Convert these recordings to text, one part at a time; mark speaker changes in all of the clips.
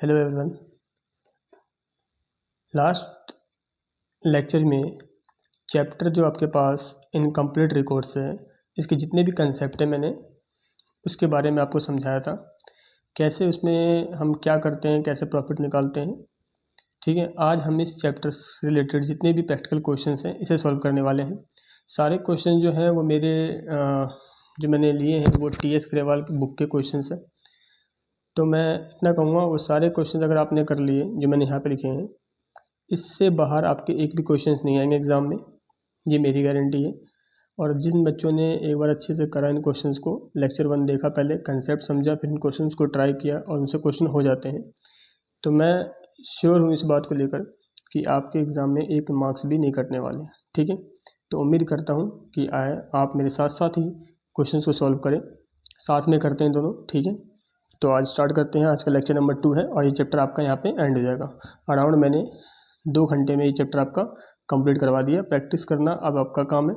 Speaker 1: Hello everyone. Last lecture में chapter जो आपके पास इनकम्प्लीट रिकॉर्ड्स है, इसके जितने भी कंसेप्ट हैं मैंने उसके बारे में आपको समझाया था। कैसे उसमें हम क्या करते हैं, कैसे प्रॉफिट निकालते हैं। ठीक है, आज हम इस चैप्टर से रिलेटेड जितने भी प्रैक्टिकल क्वेश्चंस हैं इसे सॉल्व करने वाले हैं। सारे क्वेश्चन जो हैं वो मेरे जो मैंने लिए हैं वो टी.एस. ग्रेवाल की बुक के क्वेश्चंस हैं। तो मैं इतना कहूँगा वो सारे क्वेश्चन अगर आपने कर लिए जो मैंने यहाँ पे लिखे हैं, इससे बाहर आपके एक भी क्वेश्चंस नहीं आएंगे एग्ज़ाम में, ये मेरी गारंटी है। और जिन बच्चों ने एक बार अच्छे से करा इन क्वेश्चंस को, लेक्चर 1 देखा, पहले कंसेप्ट समझा, फिर इन क्वेश्चंस को ट्राई किया और उनसे क्वेश्चन हो जाते हैं, तो मैं श्योर हूँ इस बात को लेकर कि आपके एग्ज़ाम में एक मार्क्स भी नहीं कटने वाले। ठीक है, तो उम्मीद करता हूँ कि आप मेरे साथ साथ ही क्वेश्चंस को सॉल्व करें, साथ में करते हैं दोनों। ठीक है, तो आज स्टार्ट करते हैं। आज का लेक्चर नंबर 2 है और ये चैप्टर आपका यहाँ पे एंड हो जाएगा। अराउंड मैंने 2 घंटे में ये चैप्टर आपका कंप्लीट करवा दिया। प्रैक्टिस करना अब आपका काम है,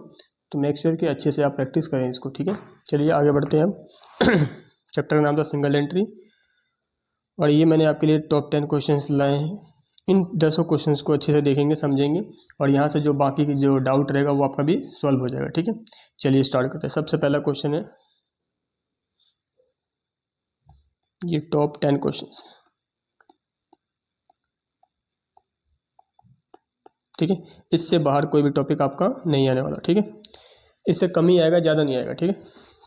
Speaker 1: तो मेक श्योर कि अच्छे से आप प्रैक्टिस करें इसको। ठीक है, चलिए आगे बढ़ते हैं हम। चैप्टर का नाम था सिंगल एंट्री और ये मैंने आपके लिए टॉप 10 क्वेश्चंस लाए हैं। इन 10 क्वेश्चंस को अच्छे से देखेंगे, समझेंगे और यहाँ से जो बाकी की जो डाउट रहेगा वो आपका भी सॉल्व हो जाएगा। ठीक है, चलिए स्टार्ट करते हैं। सबसे पहला क्वेश्चन है ये टॉप 10 क्वेश्चंस। ठीक है, इससे बाहर कोई भी टॉपिक आपका नहीं आने वाला। ठीक है, इससे कम ही आएगा, ज़्यादा नहीं आएगा। ठीक है,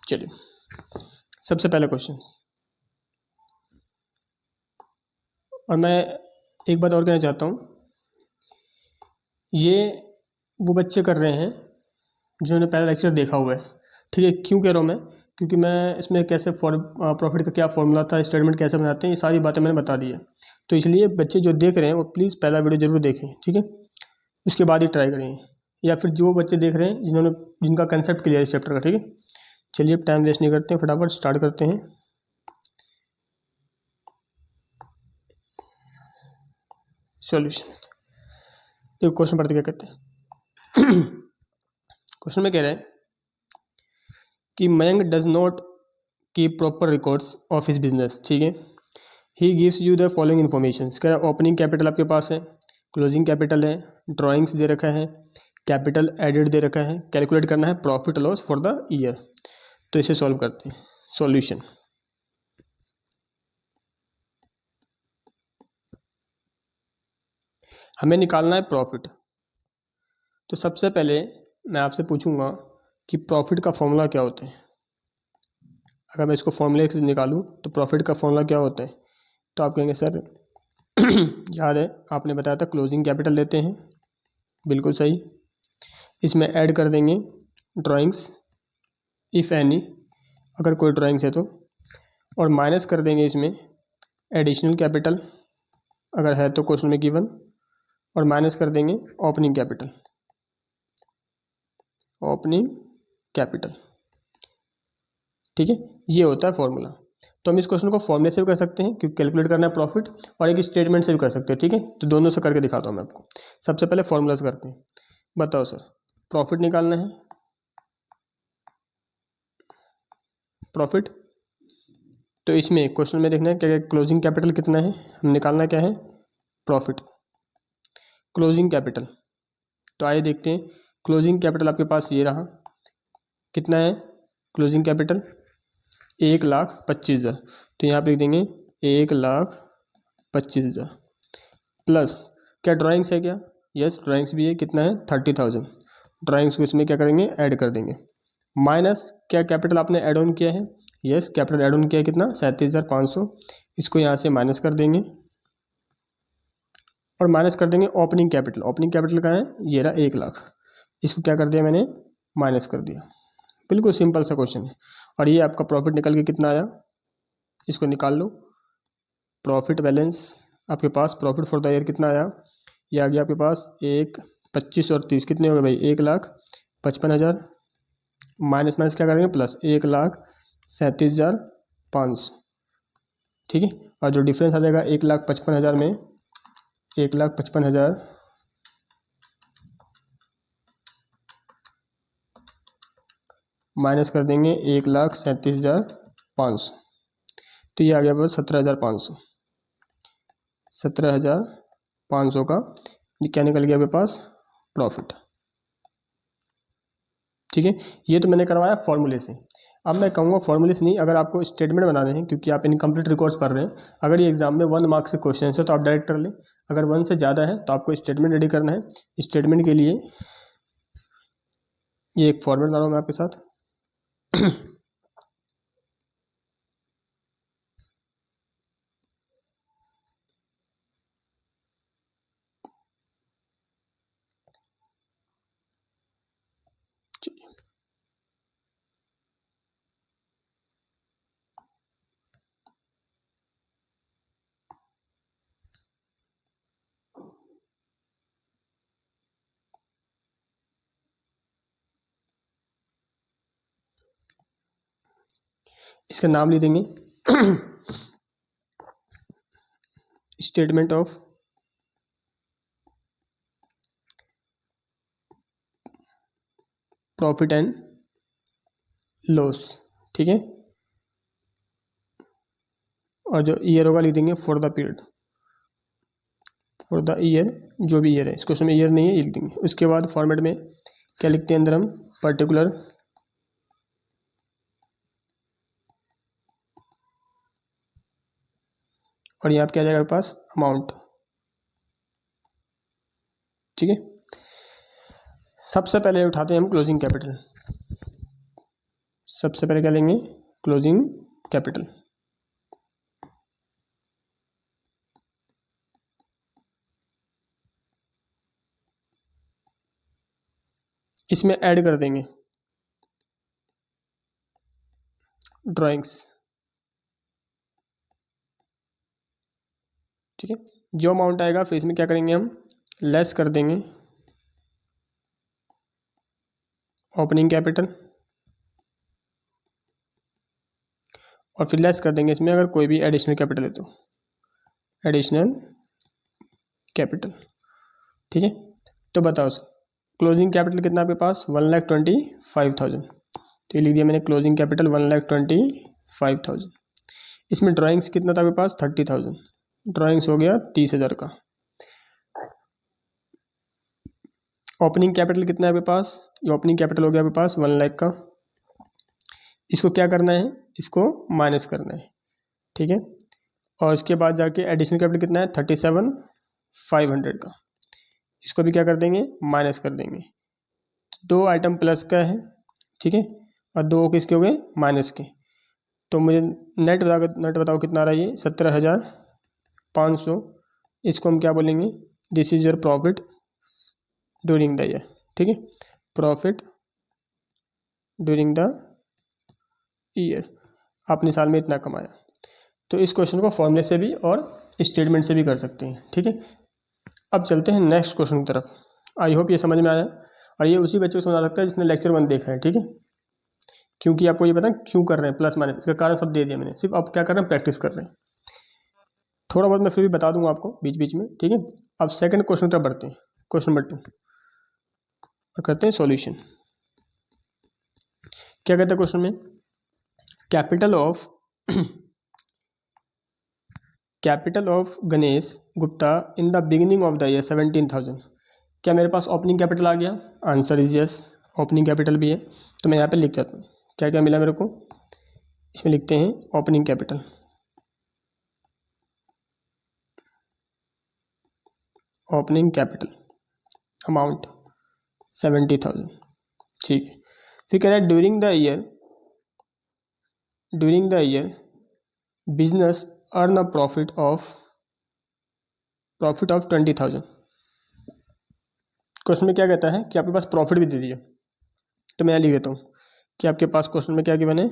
Speaker 1: चलिए सबसे पहला क्वेश्चन। और मैं एक बात और कहना चाहता हूँ, ये वो बच्चे कर रहे हैं जिन्होंने पहला लेक्चर देखा हुआ है। ठीक है, क्यों कह रहा हूँ मैं, क्योंकि मैं इसमें कैसे प्रॉफिट का क्या फॉर्मूला था, स्टेटमेंट कैसे बनाते हैं, ये सारी बातें मैंने बता दी है। तो इसलिए बच्चे जो देख रहे हैं वो प्लीज़ पहला वीडियो जरूर देखें। ठीक है, उसके बाद ही ट्राई करें, या फिर जो बच्चे देख रहे हैं जिनका कंसेप्ट क्लियर है इस चैप्टर का। ठीक है, चलिए अब टाइम वेस्ट नहीं करते हैं, फटाफट स्टार्ट करते हैं। सॉल्यूशन। देखो क्वेश्चन पढ़ते क्या कहते हैं। क्वेश्चन में कह रहे हैं कि Mayank does not keep proper records of his business. ठीक है, he gives you the following information. कह रहा है ओपनिंग कैपिटल आपके पास है, क्लोजिंग कैपिटल है, ड्राइंग्स दे रखा है, कैपिटल एडेड दे रखा है, कैलकुलेट करना है profit loss for the year. तो इसे सॉल्व करते हैं। सॉल्यूशन, हमें निकालना है प्रॉफिट। तो सबसे पहले मैं आपसे पूछूंगा कि प्रॉफिट का फॉर्मूला क्या होता है। अगर मैं इसको फॉर्मूले से निकालूं तो प्रॉफिट का फॉर्मूला क्या होता है, तो आप कहेंगे सर याद है आपने बताया था क्लोजिंग कैपिटल लेते हैं। बिल्कुल सही, इसमें ऐड कर देंगे ड्राइंग्स इफ़ एनी, अगर कोई ड्राइंग्स है तो, और माइनस कर देंगे इसमें एडिशनल कैपिटल अगर है तो क्वेश्चन में गिवन, और माइनस कर देंगे ओपनिंग कैपिटल। ओपनिंग कैपिटल, ठीक है, ये होता है फॉर्मूला। तो हम इस क्वेश्चन को फॉर्मूले से भी कर सकते हैं क्योंकि कैलकुलेट करना है प्रॉफिट, और एक स्टेटमेंट से भी कर सकते हैं। ठीक है, तो दोनों से करके दिखाता हूँ मैं आपको। सबसे पहले फॉर्मूला से करते हैं। बताओ सर, प्रॉफिट निकालना है, प्रॉफिट। तो इसमें क्वेश्चन में देखना है क्या क्लोजिंग कैपिटल कितना है, हम निकालना क्या है प्रॉफिट, क्लोजिंग कैपिटल। तो आइए देखते हैं, क्लोजिंग कैपिटल आपके पास ये रहा, कितना है क्लोजिंग कैपिटल 1,25,000। तो यहाँ पे लिख देंगे 1,25,000 प्लस क्या ड्राइंग्स है क्या, यस ड्राइंग्स भी है, कितना है 30,000। ड्राइंग्स को इसमें क्या करेंगे ऐड कर देंगे, माइनस क्या कैपिटल आपने ऐड ऑन किया है, यस कैपिटल ऐड ऑन किया है कितना 37,500। इसको यहाँ से माइनस कर देंगे और माइनस कर देंगे ओपनिंग कैपिटल। ओपनिंग कैपिटल का है ये रहा 1,00,000, इसको क्या कर दिया मैंने माइनस कर दिया। बिल्कुल सिंपल सा क्वेश्चन है। और ये आपका प्रॉफिट निकल के कितना आया, इसको निकाल लो। प्रॉफिट बैलेंस आपके पास, प्रॉफिट फॉर द ईयर कितना आया, ये आ गया आपके पास 1, 25 और 30 कितने हो गए भाई 1,55,000, माइनस माइनस क्या करेंगे प्लस 1,37,500। ठीक है, और जो डिफरेंस आ जाएगा 1,55,000 में 1,55,000 माइनस कर देंगे 1,37,500, तो ये आ गया बस 17,500। 17,500 का क्या निकल गया आपके पास प्रॉफिट। ठीक है, ये तो मैंने करवाया फॉर्मूले से। अब मैं कहूँगा फॉर्मूले से नहीं, अगर आपको स्टेटमेंट बनाने हैं, क्योंकि आप इनकम्प्लीट रिकॉर्ड्स पढ़ रहे हैं, अगर ये एग्जाम में 1 मार्क्स से क्वेश्चन है तो आप डायरेक्ट कर लें, अगर 1 से ज़्यादा है तो आपको स्टेटमेंट रेडी करना है। स्टेटमेंट के लिए ये एक फॉर्मेट बना रहा हूँ मैं आपके साथ। इसका नाम लिख देंगे statement of profit and loss. ठीक है, और जो ईयर होगा लिख देंगे for the period, for the year, जो भी ईयर है, इस क्वेश्चन में ईयर नहीं है ये लिख देंगे। उसके बाद फॉर्मेट में क्या लिखते हैं अंदर हम, पर्टिकुलर और यहाँ पे क्या जाएगा आपके पास अमाउंट। ठीक है, सबसे पहले उठाते हैं हम क्लोजिंग कैपिटल। सबसे पहले क्या लेंगे, क्लोजिंग कैपिटल। इसमें ऐड कर देंगे ड्राइंग्स। ठीक है, जो अमाउंट आएगा फिर इसमें क्या करेंगे हम, लेस कर देंगे ओपनिंग कैपिटल, और फिर लेस कर देंगे इसमें अगर कोई भी एडिशनल कैपिटल है तो एडिशनल कैपिटल। ठीक है, तो बताओ क्लोजिंग कैपिटल कितना आपके पास 1,25,000, तो ये लिख दिया मैंने क्लोजिंग कैपिटल 1,25,000। इसमें ड्राइंग्स कितना था आपके पास 30,000, ड्राइंग्स हो गया 30,000 का। ओपनिंग कैपिटल कितना है आपके पास, ये ओपनिंग कैपिटल हो गया आपके पास 1 लाख का। इसको क्या करना है, इसको माइनस करना है। ठीक है, और इसके बाद जाके एडिशनल कैपिटल कितना है 37,500 का, इसको भी क्या कर देंगे माइनस कर देंगे। दो आइटम प्लस का है, ठीक है, और दो किसके हो गए माइनस के। तो मुझे नेट बताओ कितना आ रहा है ये 17,500। इसको हम क्या बोलेंगे, this is your profit during the year. ठीक है, प्रॉफिट ड्यूरिंग द ईयर, आपने साल में इतना कमाया। तो इस क्वेश्चन को फॉर्मूले से भी और स्टेटमेंट से भी कर सकते हैं। ठीक है, अब चलते हैं नेक्स्ट क्वेश्चन की तरफ। आई होप ये समझ में आया, और ये उसी बच्चे को समझ आ सकता है जिसने लेक्चर 1 देखा है। ठीक है, क्योंकि आपको ये पता है क्यों कर रहे हैं प्लस माइनस, इसका कारण सब दे दिया मैंने, सिर्फ आप क्या कर रहे हैं प्रैक्टिस कर रहे हैं। थोड़ा बहुत मैं फिर भी बता दूंगा आपको बीच बीच में। ठीक है, अब सेकंड क्वेश्चन तरफ बढ़ते हैं, क्वेश्चन नंबर 2, और करते हैं सॉल्यूशन। क्या कहते हैं क्वेश्चन में, capital of Ganesh Gupta in the beginning of the year 17,000। क्या मेरे पास ओपनिंग कैपिटल आ गया, answer is yes, opening capital भी है। तो मैं यहाँ पे लिख जाता हूँ क्या क्या मिला मेरे को, इसमें लिखते हैं opening capital, opening capital amount 70,000। ठीक है, फिर कह रहा है during the year business earn a profit of 20,000। Question में क्या कहता है कि आपके पास प्रॉफिट भी दे दिया, तो मैं यहाँ लिख देता हूँ कि आपके पास क्वेश्चन में क्या गिवन है,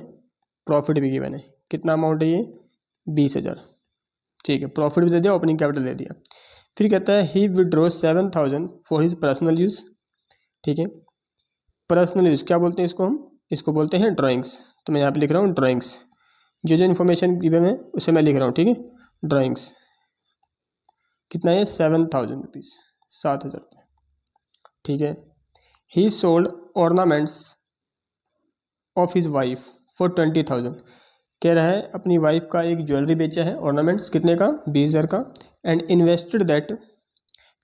Speaker 1: प्रॉफिट भी गिवन है। कितना अमाउंट है ये 20,000। ठीक है, प्रॉफिट भी दे दिया, ओपनिंग कैपिटल दे दिया। फिर कहता है he withdraw 7,000 for his personal use. ठीक है, पर्सनल यूज़ क्या बोलते हैं इसको, हम इसको बोलते हैं ड्राइंग्स। तो मैं यहाँ पे लिख रहा हूँ ड्राइंग्स, जो इन्फॉर्मेशन गिवन है उसे मैं लिख रहा हूँ। ठीक है, ड्राइंग्स कितना है 7,000 रुपीज़, 7,000 रुपये। ठीक है, ही sold ornaments of his wife for 20,000। कह रहा है अपनी वाइफ का एक ज्वेलरी बेचा है ऑर्नामेंट्स कितने का 20,000 का, and invested that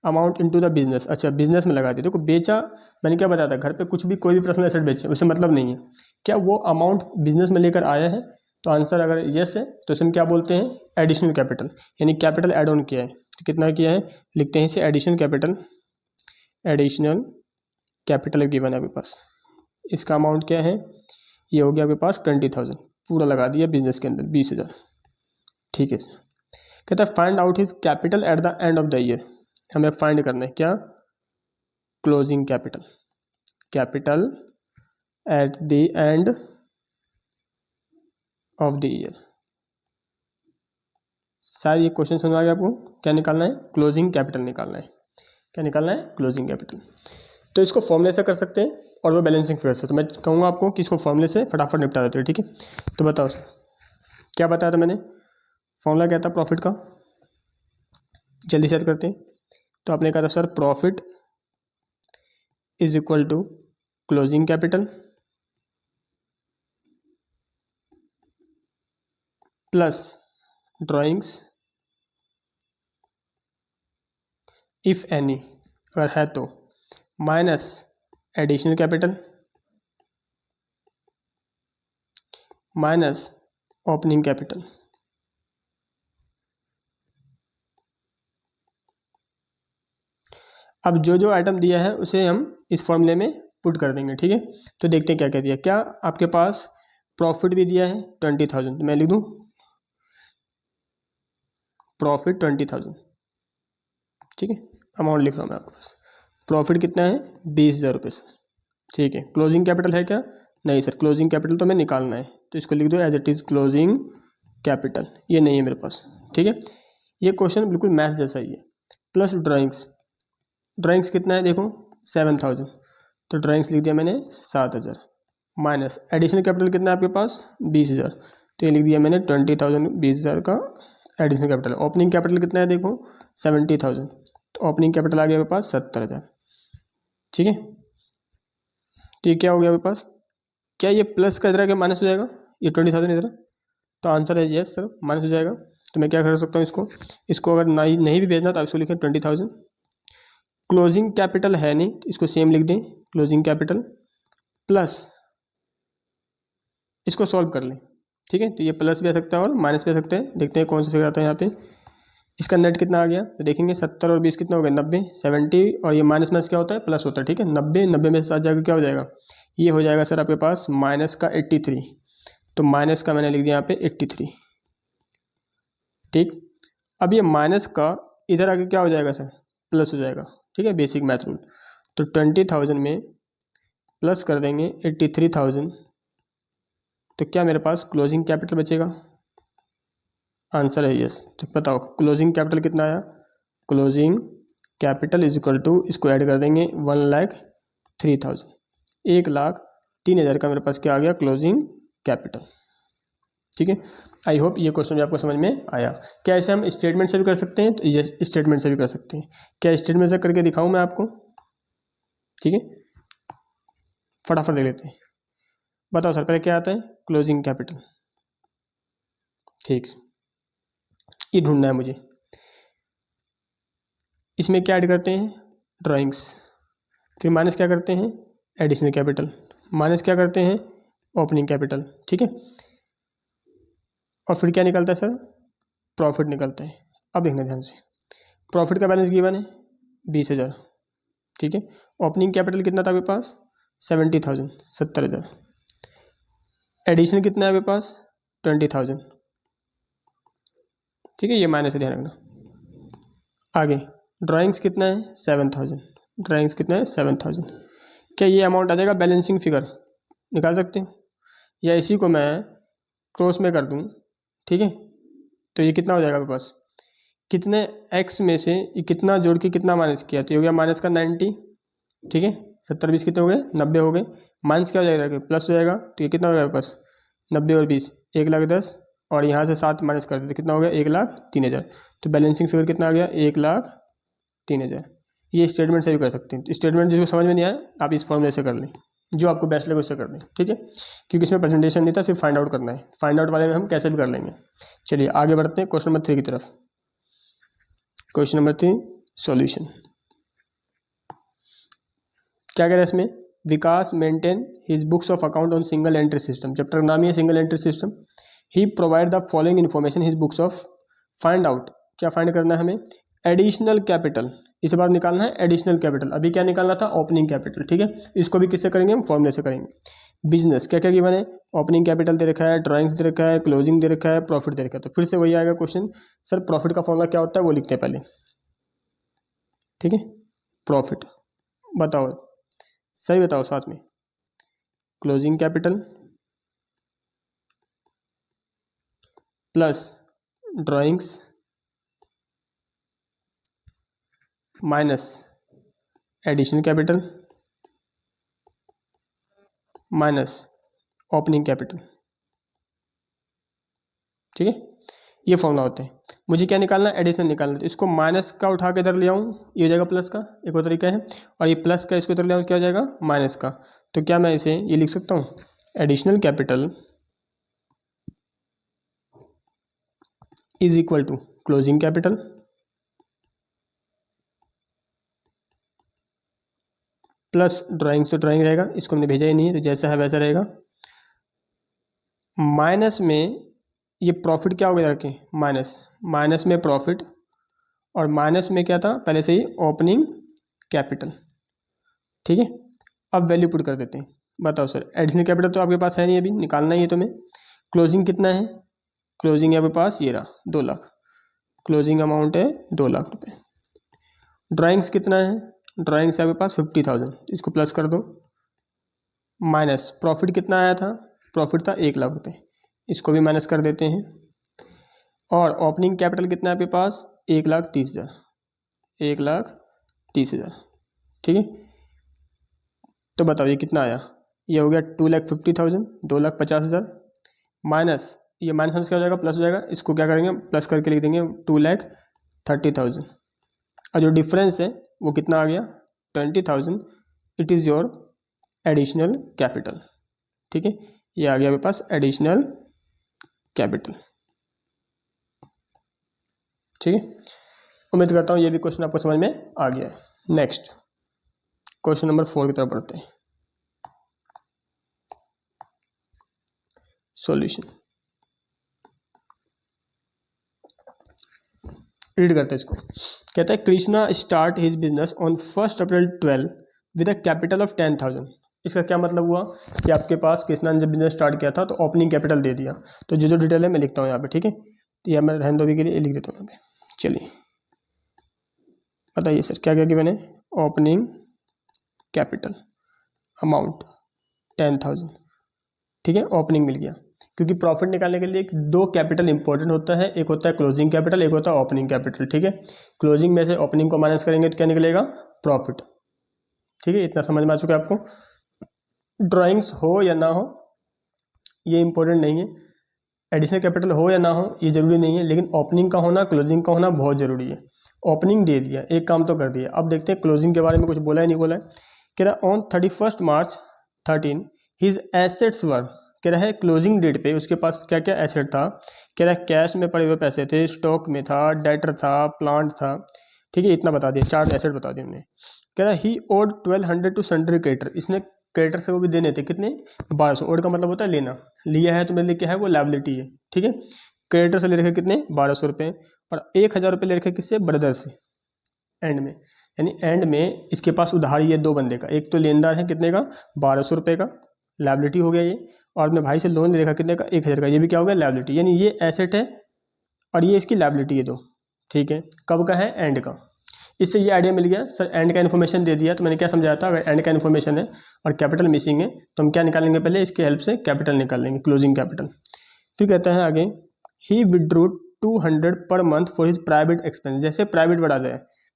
Speaker 1: amount into the business. अच्छा, बिजनेस में लगा दिया। देखो बेचा, मैंने क्या बताया था, घर पे कुछ भी कोई भी पर्सनल एसेट बेचे उससे मतलब नहीं है, क्या वो अमाउंट बिजनेस में लेकर आया है। तो आंसर अगर यस है तो इसमें क्या बोलते हैं, एडिशनल कैपिटल, यानी कैपिटल ऐड ऑन किया है। तो कितना किया है, लिखते हैं इसे additional capital. Additional capital given है आपके पास, इसका अमाउंट क्या है, ये हो गया आपके पास 20,000, पूरा लगा दिया बिजनेस के अंदर 20,000। ठीक है, कहता है find out his capital at the end of the year. हमें फाइंड करना है क्या, closing capital, capital at the end of the year. सारे ये क्वेश्चन समझ आ गया आपको, क्या निकालना है, क्लोजिंग कैपिटल निकालना है। क्या निकालना है, क्लोजिंग कैपिटल। तो इसको फॉर्मूले से कर सकते हैं और वो बैलेंसिंग फिगर से। तो मैं कहूँगा आपको कि इसको फॉर्मूले से फटाफट निपटा देते हैं। ठीक है, तो बताओ सर क्या बताया था मैंने, फॉर्मूला क्या था प्रॉफिट का, जल्दी से याद करते हैं। तो आपने कहा था sir profit is equal to closing capital plus drawings if any, अगर है तो, minus additional capital minus opening capital. अब जो जो आइटम दिया है उसे हम इस फॉर्मूले में पुट कर देंगे। ठीक है, तो देखते हैं क्या क्या दिया। क्या आपके पास प्रॉफिट भी दिया है 20,000, तो मैं लिख दूँ प्रॉफिट 20,000। ठीक है, अमाउंट लिख रहा हूँ मैं आपके पास, प्रॉफिट कितना है 20,000 रुपये से। ठीक है, क्लोजिंग कैपिटल है क्या, नहीं सर, क्लोजिंग कैपिटल तो हमें निकालना है, तो इसको लिख दो as it is closing capital, ये नहीं है मेरे पास। ठीक है, ये क्वेश्चन बिल्कुल मैथ जैसा ही है। प्लस ड्राइंग्स, ड्राइंग्स कितना है देखो 7,000, तो ड्राइंग्स लिख दिया मैंने 7,000, माइनस एडिशनल कैपिटल कितना है आपके पास 20,000, तो ये लिख दिया मैंने 20,000, 20,000 का एडिशनल कैपिटल। ओपनिंग कैपिटल कितना है देखो 70,000, तो ओपनिंग कैपिटल आ गया आपके पास 70,000। ठीक है, तो ये क्या हो गया आपके पास, क्या ये प्लस का इधर आके माइनस हो जाएगा, ये 20,000 इधर, तो आंसर है यस सर, माइनस हो जाएगा। तो मैं क्या कर सकता हूँ, इसको अगर नहीं भी भेजना तो आप इसको लिखें 20,000। क्लोजिंग कैपिटल है नहीं, तो इसको सेम लिख दें क्लोजिंग कैपिटल प्लस, इसको सॉल्व कर लें। ठीक है, तो ये प्लस भी आ सकता है और माइनस भी आ सकता है, देखते हैं कौन सा फिगर आता है यहाँ पे। इसका नेट कितना आ गया, तो देखेंगे 70 और 20 कितना हो गया 90, 70, और ये माइनस माइनस क्या होता है प्लस होता है। ठीक है, 90 में से 7 जाकर क्या हो जाएगा, ये हो जाएगा सर आपके पास माइनस का 83, तो माइनस का मैंने लिख दिया यहाँ पे 83। ठीक, अब ये माइनस का इधर आके क्या हो जाएगा सर, प्लस हो जाएगा। ठीक है, बेसिक मैथ रूल। तो 20,000 में प्लस कर देंगे 83,000, तो क्या मेरे पास क्लोजिंग कैपिटल बचेगा, आंसर है यस। तो बताओ क्लोजिंग कैपिटल कितना आया, closing capital is equal to, इसको ऐड कर देंगे 1,03,000, 1,03,000 का मेरे पास क्या आ गया क्लोजिंग कैपिटल। ठीक है, आई होप ये क्वेश्चन भी आपको समझ में आया। क्या ऐसे हम स्टेटमेंट से भी कर सकते हैं, तो ये स्टेटमेंट से भी कर सकते हैं। क्या स्टेटमेंट से करके दिखाऊं मैं आपको, ठीक है, फटाफट देख लेते हैं। बताओ सर पहले क्या आता है, क्लोजिंग कैपिटल। ठीक, ये ढूंढना है मुझे। इसमें क्या ऐड करते हैं, ड्राइंग्स, फिर माइनस क्या करते हैं, एडिशनल कैपिटल, माइनस क्या करते हैं, ओपनिंग कैपिटल। ठीक है, और फिर क्या निकलता है सर, प्रॉफिट निकलता है। अब देखना ध्यान से, प्रॉफिट का बैलेंस गिवन है 20,000। ठीक है, ओपनिंग कैपिटल कितना था आपके पास 70,000, 70,000, एडिशनल कितना है आपके पास 20,000। ठीक है, ये माइनस से ध्यान रखना। आगे ड्राइंग्स कितना है 7,000, ड्राइंग्स कितना है 7,000। क्या ये अमाउंट आ जाएगा बैलेंसिंग फिगर, निकाल सकते हो, या इसी को मैं क्रॉस में कर दूं। ठीक है, तो ये कितना हो जाएगा आपके पास, कितने एक्स में से ये कितना जोड़ के कितना माइनस किया, तो ये हो गया माइनस का 90। ठीक है, 70 20 कितने हो गए 90 हो गए, माइनस क्या हो जाएगा प्लस हो जाएगा, तो ये कितना हो गया आपके पास 90 और 20 1,10,000, और यहाँ से 7 माइनस कर देते कितना हो गया 1,03,000। तो बैलेंसिंग फिगर कितना आ गया 1,03,000। ये स्टेटमेंट से भी कर सकते हैं। तो स्टेटमेंट जिसको समझ में नहीं आया आप इस फॉर्मूले से कर लें, जो आपको बेस्ट लगे उससे कर दें। ठीक है, क्योंकि इसमें प्रेजेंटेशन नहीं था, सिर्फ फाइंड आउट करना है। फाइंड आउट वाले में हम कैसे भी कर लेंगे। चलिए आगे बढ़ते हैं क्वेश्चन नंबर 3 की तरफ। Question number 3 solution. क्या कह रहा है इसमें, Vikas maintain his books of account on single entry system, chapter का नाम ही है single entry system. He provide the following information his books of, find out, क्या फाइंड करना है हमें, एडिशनल कैपिटल, इस बार निकालना है एडिशनल कैपिटल, अभी क्या निकालना था ओपनिंग कैपिटल, ठीक है। इसको भी किससे करेंगे हम, फॉर्मूले से करेंगे। बिजनेस क्या क्या गिवन है, ओपनिंग कैपिटल दे रखा है, ड्राइंग्स दे रखा है, क्लोजिंग दे रखा है, प्रॉफिट दे रखा है। तो फिर से वही आएगा क्वेश्चन, सर प्रॉफिट का फॉर्मूला क्या होता है वो लिखते हैं पहले, ठीक है। प्रॉफिट बताओ, सही बताओ साथ में, closing capital plus drawings minus additional capital minus opening capital, ठीक है। ये फॉर्मूला होते हैं। मुझे क्या निकालना है, एडिशन निकालना है। तो इसको माइनस का उठा के इधर ले आऊँ, ये हो जाएगा प्लस का, एक और तरीका है। और ये प्लस का इसको इधर ले आऊँ, क्या हो जाएगा माइनस का। तो क्या मैं इसे ये लिख सकता हूँ, additional capital is equal to closing capital plus drawing, तो ड्राइंग रहेगा, इसको हमने भेजा ही नहीं है तो जैसा है वैसा रहेगा, माइनस में ये प्रॉफिट क्या हो गया रखें, माइनस, माइनस में प्रॉफिट, और माइनस में क्या था पहले से ही ओपनिंग कैपिटल, ठीक है। अब वैल्यू पुट कर देते हैं, बताओ सर एडिशनल कैपिटल तो आपके पास है नहीं, अभी निकालना ही है तुम्हें। क्लोजिंग कितना है, क्लोजिंग आपके पास ये रहा 2 लाख, क्लोजिंग अमाउंट है 2 लाख रुपए। ड्राइंग्स कितना है, ड्राइंग्स आपके पास 50,000, इसको प्लस कर दो, माइनस प्रॉफिट कितना आया था, प्रॉफिट था 1 लाख रुपए, इसको भी माइनस कर देते हैं। और ओपनिंग कैपिटल कितना है आपके पास, 1,30,000, 1,30,000, ठीक है। तो बताओ ये कितना आया, ये हो गया 2,50,000, 2,50,000 माइनस, ये माइनस क्या हो जाएगा प्लस हो जाएगा, इसको क्या करेंगे प्लस करके लिख देंगे 2,30,000। और जो डिफरेंस है वो कितना आ गया 20,000, it is your additional capital, ठीक है। ये आ गया मेरे पास एडिशनल कैपिटल, ठीक है। उम्मीद करता हूँ ये भी क्वेश्चन आपको समझ में आ गया है। नेक्स्ट क्वेश्चन नंबर 4 की तरफ बढ़ते हैं, सॉल्यूशन। रीड करते हैं इसको। कहता है Krishna start his business on 1 April 12 with a capital of 10,000। इसका क्या मतलब हुआ कि आपके पास कृष्णा ने जब बिजनेस स्टार्ट किया था तो ओपनिंग कैपिटल दे दिया। तो जो डिटेल है मैं लिखता हूँ यहाँ पे, ठीक है। तो यह मैं रहने दो भी के लिए लिख देता हूँ यहाँ पे। चलिए बताइए सर क्या क्या कि मैंने, ओपनिंग कैपिटल अमाउंट 10,000, ठीक है, ओपनिंग मिल गया। क्योंकि प्रॉफिट निकालने के लिए 2 कैपिटल इंपॉर्टेंट होता है, एक होता है क्लोजिंग कैपिटल, एक होता है ओपनिंग कैपिटल, ठीक है। क्लोजिंग में से ओपनिंग को माइनस करेंगे तो क्या निकलेगा, प्रॉफिट, ठीक है। इतना समझ में आ चुका है आपको। ड्राइंग्स हो या ना हो ये इंपॉर्टेंट नहीं है, एडिशनल कैपिटल हो या ना हो ये जरूरी नहीं है, लेकिन ओपनिंग का होना क्लोजिंग का होना बहुत जरूरी है। ओपनिंग दे दिया, एक काम तो कर दिया, अब देखते हैं क्लोजिंग के बारे में कुछ बोला ही नहीं बोला है। कह रहा ऑन 31 मार्च 13 हिज एसेट्स वर, कह रहा है क्लोजिंग डेट पे उसके पास क्या क्या एसेट था। कह रहा है कैश में पड़े हुए पैसे थे, स्टॉक में था, डेटर था, प्लांट था, ठीक है। इतना बता दिया, 4 एसेट बता दिए हमने। कह रहा ही ओड 1,200 टू सन्ड्री क्रेडिटर, इसने क्रेडिटर से वो भी देने थे कितने 1200। ओड का मतलब होता है लेना, लिया है तो मेरे लिए क्या है वो लायबिलिटी है, ठीक है। क्रेडिटर से ले रखे कितने 1,200 रुपये, और 1,000 रुपये ले रखे किससे, ब्रदर से एंड में, यानी एंड में इसके पास उधारी है 2 बंदे का, एक तो लेनदार है कितने का 1,200 रुपये का, लायबिलिटी हो गया ये। और अपने भाई से लोन ले रखा कितने का 1,000 का, ये भी क्या हो गया लायबिलिटी, यानी ये एसेट है और ये इसकी लायबिलिटी है 2, ठीक है। कब का है, एंड का। इससे ये आइडिया मिल गया सर एंड का इन्फॉर्मेशन दे दिया, तो मैंने क्या समझाया था, अगर एंड का इन्फॉर्मेशन है और कैपिटल मिसिंग है तो हम क्या निकालेंगे, पहले इसके हेल्प से कैपिटल निकाल लेंगे, क्लोजिंग कैपिटल। फिर कहते हैं आगे ही withdrew 200 per month for his private expense, जैसे प्राइवेट बढ़ा जाए,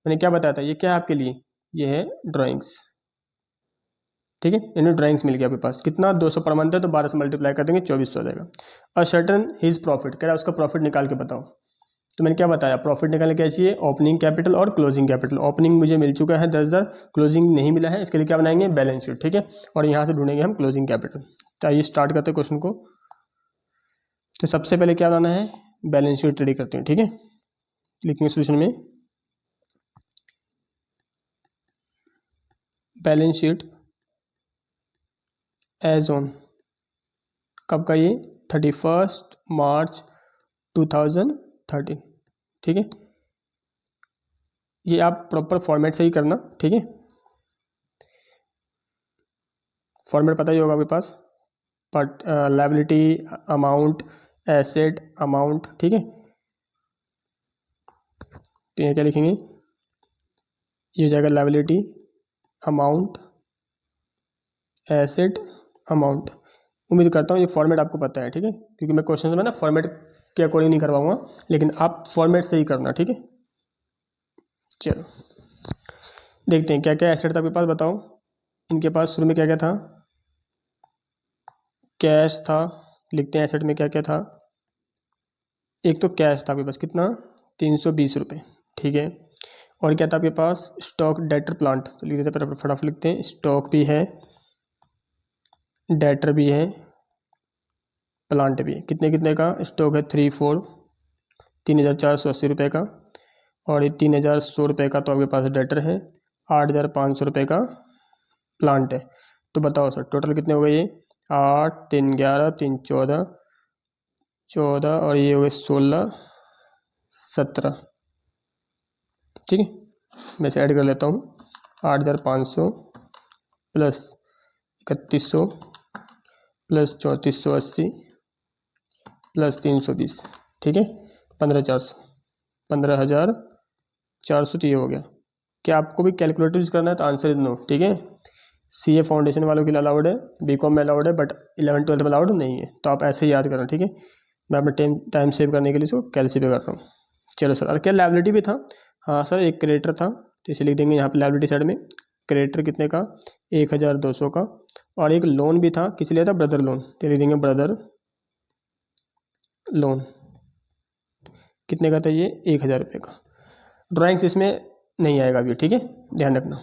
Speaker 1: मैंने क्या बताया था, ये क्या है आपके लिए, ये है ड्राइंग्स, ठीक है। यानी ड्राइंग्स मिल गया आपके पास, कितना 200 पर मंथ है तो 12 से मल्टीप्लाई कर देंगे 2400 हो जाएगा। और सर्टन हिज प्रॉफिट, कह रहा है उसका प्रॉफिट निकाल के बताओ। तो मैंने क्या बताया, प्रॉफिट निकालने क्या चाहिए, ओपनिंग कैपिटल और क्लोजिंग कैपिटल। ओपनिंग मुझे मिल चुका है 10,000, क्लोजिंग नहीं मिला है, इसके लिए क्या बनाएंगे, बैलेंस शीट, ठीक है। और यहाँ से ढूंढेंगे हम क्लोजिंग कैपिटल। तो आइए स्टार्ट करते हैं क्वेश्चन को। तो सबसे पहले क्या बनाना है, बैलेंस शीट रेडी करते हैं, ठीक है। लिखेंगे सोल्यूशन में बैलेंस शीट एज ऑन कब का, ये 31 मार्च 2013। ठीक है, ये आप प्रॉपर फॉर्मेट से ही करना। ठीक है, फॉर्मेट पता ही होगा आपके पास, but liability amount asset amount. ठीक है, तो यहाँ क्या लिखेंगे, ये हो जाएगा लायबिलिटी अमाउंट एसेट अमाउंट। उम्मीद करता हूँ ये फॉर्मेट आपको पता है। ठीक है, क्योंकि मैं क्वेश्चन में ना फॉर्मेट के अकॉर्डिंग नहीं करवाऊंगा, लेकिन आप फॉर्मेट से ही करना। ठीक है, चलो देखते हैं क्या क्या एसेट था आपके पास, बताओ। इनके पास शुरू में क्या क्या था, कैश था। लिखते हैं एसेट में क्या क्या था। एक तो कैश था आपके पास, कितना, 320 रुपये। ठीक है, और क्या था आपके पास, स्टॉक डेटर प्लांट। तो लिख देते हैं, फटाफट लिखते हैं, स्टॉक भी है, डेटर भी है, प्लांट भी है। कितने कितने का स्टॉक है, 3,480 रुपये का, और ये 3,100 रुपये का तो आपके पास डेटर है, 8,500 रुपये का प्लांट है। तो बताओ सर टोटल कितने हो गए, ये 8, 3, 11, 3, 14, 14 और ये हो गए 16, 17। ठीक है, मैं इसे ऐड कर लेता हूँ, 8,500 प्लस 3,100 प्लस 3,480 प्लस 320। ठीक है, 15,400 तो ये हो गया। क्या आपको भी कैलकुलेटर यूज़ करना है तो आंसर इज नो। ठीक है, सीए फाउंडेशन वालों के लिए अलाउड है, बीकॉम में अलाउड है, बट 11th 12th में अलाउड नहीं है। तो आप ऐसे ही याद करना। ठीक है, मैं अपने टाइम सेव करने के लिए इसको कैलसी पे कर रहा हूँ। चलो सर, और क्या लायबिलिटी भी था। हाँ सर, एक क्रेडिटर था, तो इसे लिख देंगे यहाँ पे लायबिलिटी साइड में। क्रेडिटर कितने का, 1,200 का, और एक लोन भी था, किस लिए था, ब्रदर लोन। तो लिख देंगे ब्रदर लोन। कितने का था ये, 1,000 रुपये का। ड्राइंग्स इसमें नहीं आएगा अभी। ठीक है, ध्यान रखना,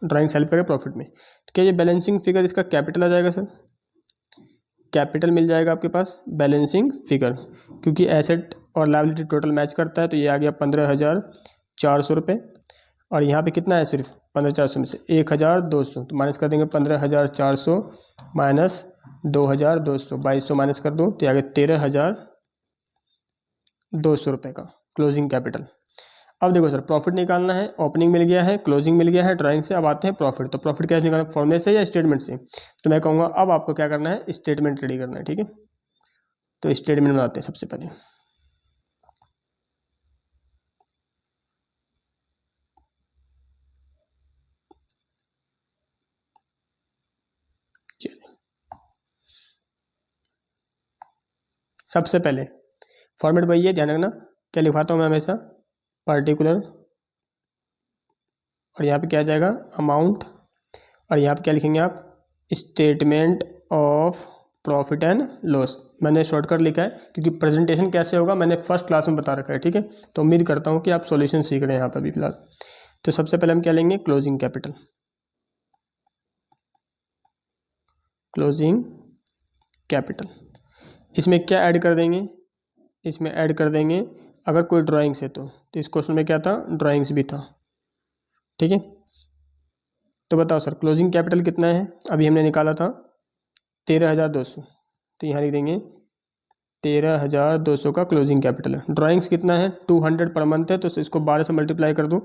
Speaker 1: ड्राइंग्स हेल्प करेगा प्रॉफिट में। तो क्या ये बैलेंसिंग फिगर इसका कैपिटल आ जाएगा सर, कैपिटल मिल जाएगा आपके पास बैलेंसिंग फिगर, क्योंकि एसेट और लायबिलिटी टोटल मैच करता है। तो ये आ गया 15,400 रुपये, और यहाँ पे कितना है, सिर्फ 15,400 में से 1,200, तो माइनस कर देंगे 15,400 माइनस 2,200, 2,200 माइनस कर दो तो आ गया 13,200 रुपये का क्लोजिंग कैपिटल। अब देखो सर, प्रॉफिट निकालना है, ओपनिंग मिल गया है, क्लोजिंग मिल गया है, ड्राइंग से। अब आते हैं प्रॉफिट। तो प्रॉफिट कैसे निकालना, फॉर्मूले से या स्टेटमेंट से। तो मैं कहूँगा अब आपको क्या करना है, स्टेटमेंट रेडी करना है। ठीक है, तो स्टेटमेंट बनाते हैं सबसे पहले। चलिए, सबसे पहले फॉर्मेट वही है, ध्यान रखना। क्या लिखवाता हूँ मैं हमेशा, पर्टिकुलर, और यहाँ पे क्या आ जाएगा, अमाउंट, और यहाँ पे क्या लिखेंगे आप, statement of profit and loss. मैंने शॉर्टकट लिखा है क्योंकि प्रेजेंटेशन कैसे होगा मैंने फर्स्ट क्लास में बता रखा है। ठीक है, तो उम्मीद करता हूँ कि आप सॉल्यूशन सीख रहे हैं यहाँ पर भी फिलहाल। तो सबसे पहले हम क्या लेंगे, क्लोजिंग कैपिटल। क्लोजिंग कैपिटल, इसमें क्या ऐड कर देंगे, इसमें ऐड कर देंगे अगर कोई ड्राइंग्स है तो इस क्वेश्चन में क्या था, ड्राइंग्स भी था। ठीक है, तो बताओ सर क्लोजिंग कैपिटल कितना है, अभी हमने निकाला था 13,200, तो यहाँ लिख देंगे 13,200 का क्लोजिंग कैपिटल है। ड्राइंग्स कितना है, 200 पर मंथ है, तो इसको 12 से मल्टीप्लाई कर दो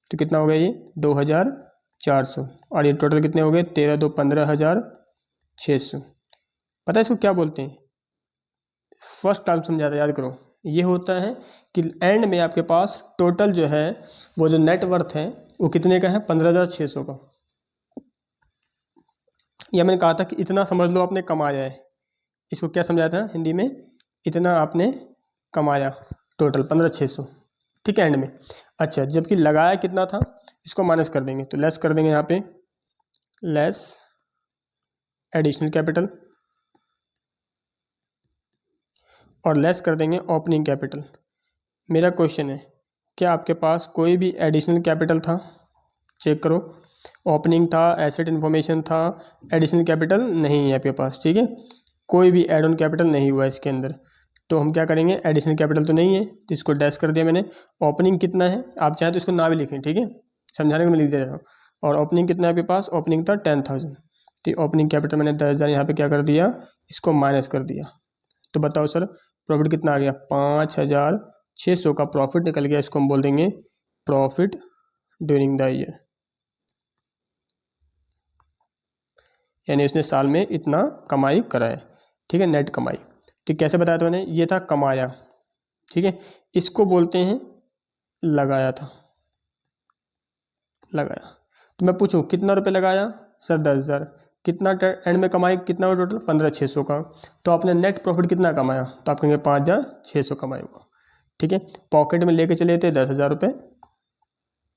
Speaker 1: तो कितना हो गया ये 2,400, और ये टोटल कितने हो गए, 13 2 15,600। पता है इसको क्या बोलते हैं, फर्स्ट टाइम समझाता, याद करो। ये होता है कि एंड में आपके पास टोटल जो है वो जो नेटवर्थ है वो कितने का है, 15,600 का। या मैंने कहा था कि इतना समझ लो आपने कमाया है, इसको क्या समझाया था हिंदी में, इतना आपने कमाया, टोटल 15,600। ठीक है, एंड में। अच्छा, जबकि लगाया कितना था, इसको माइनस कर देंगे, तो लेस कर देंगे यहाँ पे, लेस एडिशनल कैपिटल, और लेस कर देंगे ओपनिंग कैपिटल। मेरा क्वेश्चन है, क्या आपके पास कोई भी एडिशनल कैपिटल था, चेक करो। ओपनिंग था, एसेट इन्फॉर्मेशन था, एडिशनल कैपिटल नहीं है आपके पास। ठीक है, कोई भी एड ऑन कैपिटल नहीं हुआ इसके अंदर। तो हम क्या करेंगे, एडिशनल कैपिटल तो नहीं है तो इसको डैश कर दिया मैंने। ओपनिंग कितना है, आप चाहें तो इसको ना भी लिखें, ठीक है, समझाने को मैं लिख देता हूँ। और ओपनिंग कितना है आपके पास, ओपनिंग था 10,000, तो ओपनिंग कैपिटल मैंने 10,000 यहाँ पे क्या कर दिया, इसको माइनस कर दिया। तो बताओ सर प्रॉफिट कितना आ गया, 5,600 का प्रॉफिट निकल गया। इसको हम बोल देंगे प्रॉफिट ड्यूरिंग द ईयर, यानी उसने साल में इतना कमाई करा है, ठीक है, नेट कमाई। तो कैसे बताया था मैंने, ये था कमाया, ठीक है। इसको बोलते हैं लगाया था, लगाया। तो मैं पूछूं कितना रुपए लगाया, सर 10,000। कितना एंड में कमाई, कितना हुआ टोटल, 15,600 का। तो आपने नेट प्रॉफिट कितना कमाया, तो आप कहेंगे 5,600 कमाया होगा, ठीक है। पॉकेट में लेके चले थे 10,000 रुपये,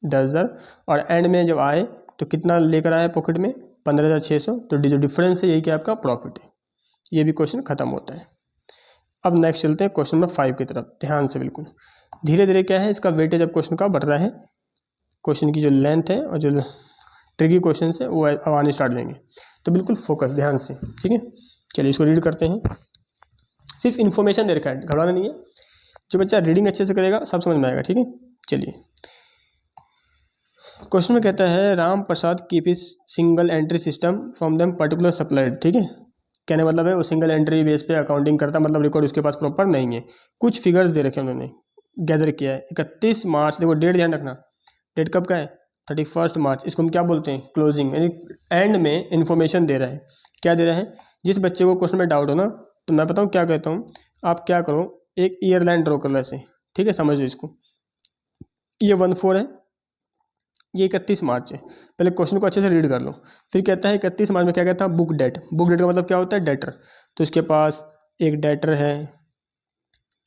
Speaker 1: 10,000, और एंड में जब आए तो कितना लेकर आए पॉकेट में, 15,600। तो जो डिफरेंस है यही क्या आपका प्रॉफिट है। ये भी क्वेश्चन खत्म होता है। अब नेक्स्ट चलते हैं क्वेश्चन नंबर 5 की तरफ, ध्यान से बिल्कुल। धीरे धीरे क्या है, इसका वेटेज अब क्वेश्चन का बढ़ रहा है, क्वेश्चन की जो लेंथ है और जो ट्रिकी क्वेश्चन है वो अब आने स्टार्ट देंगे। तो बिल्कुल फोकस ध्यान से, ठीक है। चलिए इसको रीड करते हैं। सिर्फ इन्फॉर्मेशन दे रखा है, घबराना नहीं है। जो बच्चा रीडिंग अच्छे से करेगा सब समझ में आएगा, ठीक है। चलिए क्वेश्चन में कहता है Ram Prasad keep is single entry system from them particular supplier, ठीक है। कहने मतलब है वो सिंगल एंट्री बेस पे अकाउंटिंग करता, मतलब रिकॉर्ड उसके पास प्रॉपर नहीं है। कुछ फिगर्स दे रखे उन्होंने, गैदर किया है। 31 मार्च, देखो डेट ध्यान रखना, डेट कब का है, 31 मार्च। इसको हम क्या बोलते हैं, क्लोजिंग, यानी एंड में इंफॉर्मेशन दे रहा है। क्या दे रहा है, जिस बच्चे को क्वेश्चन में डाउट हो ना, तो मैं बताऊँ क्या कहता हूँ, आप क्या करो, एक ईयर लाइन ड्रॉ कर लो ऐसे, ठीक है, समझो इसको। ये 1/4 है, ये 31 मार्च है। पहले क्वेश्चन को अच्छे से रीड कर लो। फिर कहता है 31 मार्च में क्या कहता है, बुक डेट। बुक डेट का मतलब क्या होता है, डेटर। तो इसके पास एक डेटर है,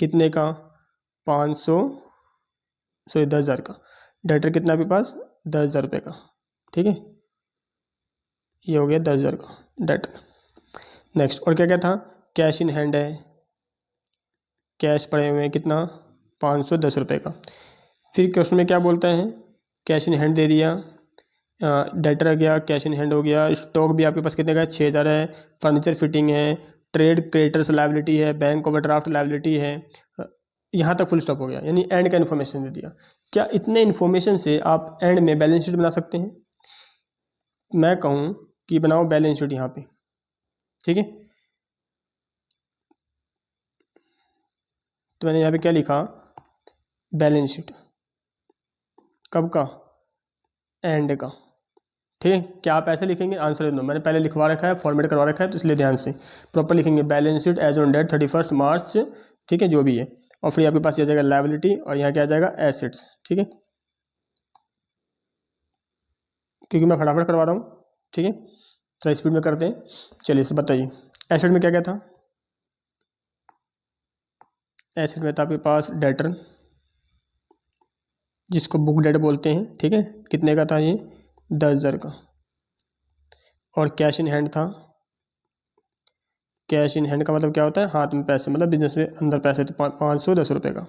Speaker 1: कितने का, 500, सॉरी 10,000 का। डेटर कितना आपके पास, 10,000 रुपये का, ठीक है। ये हो गया 10,000 का डेटर। नेक्स्ट और क्या क्या था, कैश इन हैंड है, कैश पड़े हुए हैं कितना, 510 रुपये का। फिर क्वेश्चन में क्या बोलता है, कैश इन हैंड दे दिया, डेटर आ गया, कैश इन हैंड हो गया। स्टॉक भी आपके पास कितने का है, 6,000 है। फर्नीचर फिटिंग है, ट्रेड क्रेडिटर्स लायबिलिटी है, बैंक ओवरड्राफ्ट लायबिलिटी है। यहाँ तक फुल स्टॉप हो गया, यानी एंड का इन्फॉर्मेशन दे दिया। क्या इतने इन्फॉर्मेशन से आप एंड में बैलेंस शीट बना सकते हैं? मैं कहूँ कि बनाओ बैलेंस शीट यहाँ पे, ठीक है। तो मैंने यहाँ पे क्या लिखा, बैलेंस शीट कब का, एंड का, ठीक है। क्या आप ऐसे लिखेंगे, आंसर दे दो, मैंने पहले लिखवा रखा है, फॉर्मेट करवा रखा है, तो इसलिए ध्यान से प्रॉपर लिखेंगे। Balance sheet as on date 31 March, ठीक है, जो भी है। और फिर आपके पास ये आ जाएगा लायबिलिटी, और यहाँ क्या आ जाएगा, एसेट्स, ठीक है, क्योंकि मैं फटाफट करवा रहा हूँ, ठीक है, थोड़ा स्पीड में करते हैं। चलिए सर बताइए, एसेट में क्या क्या था, एसेट में था आपके पास डेटर, जिसको बुक डेट बोलते हैं, ठीक है, कितने का था ये, 10,000 का। और कैश इन हैंड था, कैश इन हैंड का मतलब क्या होता है, हाथ में पैसे, मतलब बिजनेस में अंदर पैसे थे, 510 रुपये का।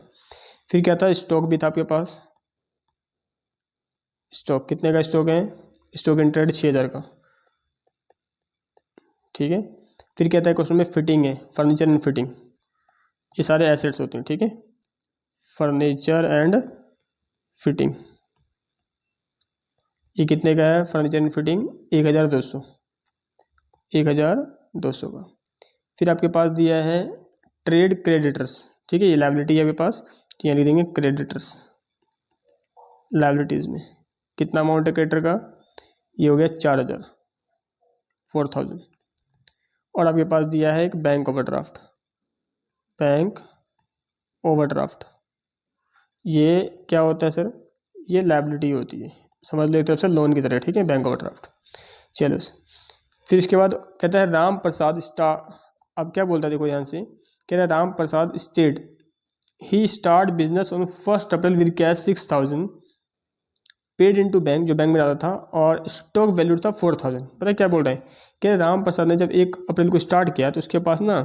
Speaker 1: फिर क्या था, स्टॉक भी था आपके पास, स्टॉक कितने का स्टॉक है, स्टॉक इन ट्रेड 6,000 का, ठीक है। फिर कहता है क्वेश्चन में फिटिंग है, फर्नीचर एंड फिटिंग, ये सारे एसेट्स होते हैं, ठीक है, फर्नीचर एंड फिटिंग। ये कितने का है, फर्नीचर एंड फिटिंग 1,200, 1,200 का। फिर आपके पास दिया है ट्रेड क्रेडिटर्स, ठीक है, ये लायबिलिटी है आपके पास, यहाँ लिख देंगे क्रेडिटर्स। लायबिलिटीज़ में कितना अमाउंट है क्रेडिटर का, ये हो गया 4,000, 4,000। और आपके पास दिया है एक बैंक ओवरड्राफ्ट, बैंक ओवरड्राफ्ट, ये क्या होता है सर, ये लायबिलिटी होती है, समझ लो एक तरफ से लोन की तरह, ठीक है, बैंक ओवरड्राफ्ट। चलो फिर इसके बाद कहता है राम प्रसाद स्टार, अब क्या बोलता है देखो ध्यान से, कह रहा है Ram Prasad state he start business on 1 April with cash 6,000 paid into bank, जो बैंक में डाला था, और स्टॉक वैल्यू था 4,000। पता है क्या बोल रहे हैं, कि राम प्रसाद ने जब 1 अप्रैल को स्टार्ट किया तो उसके पास ना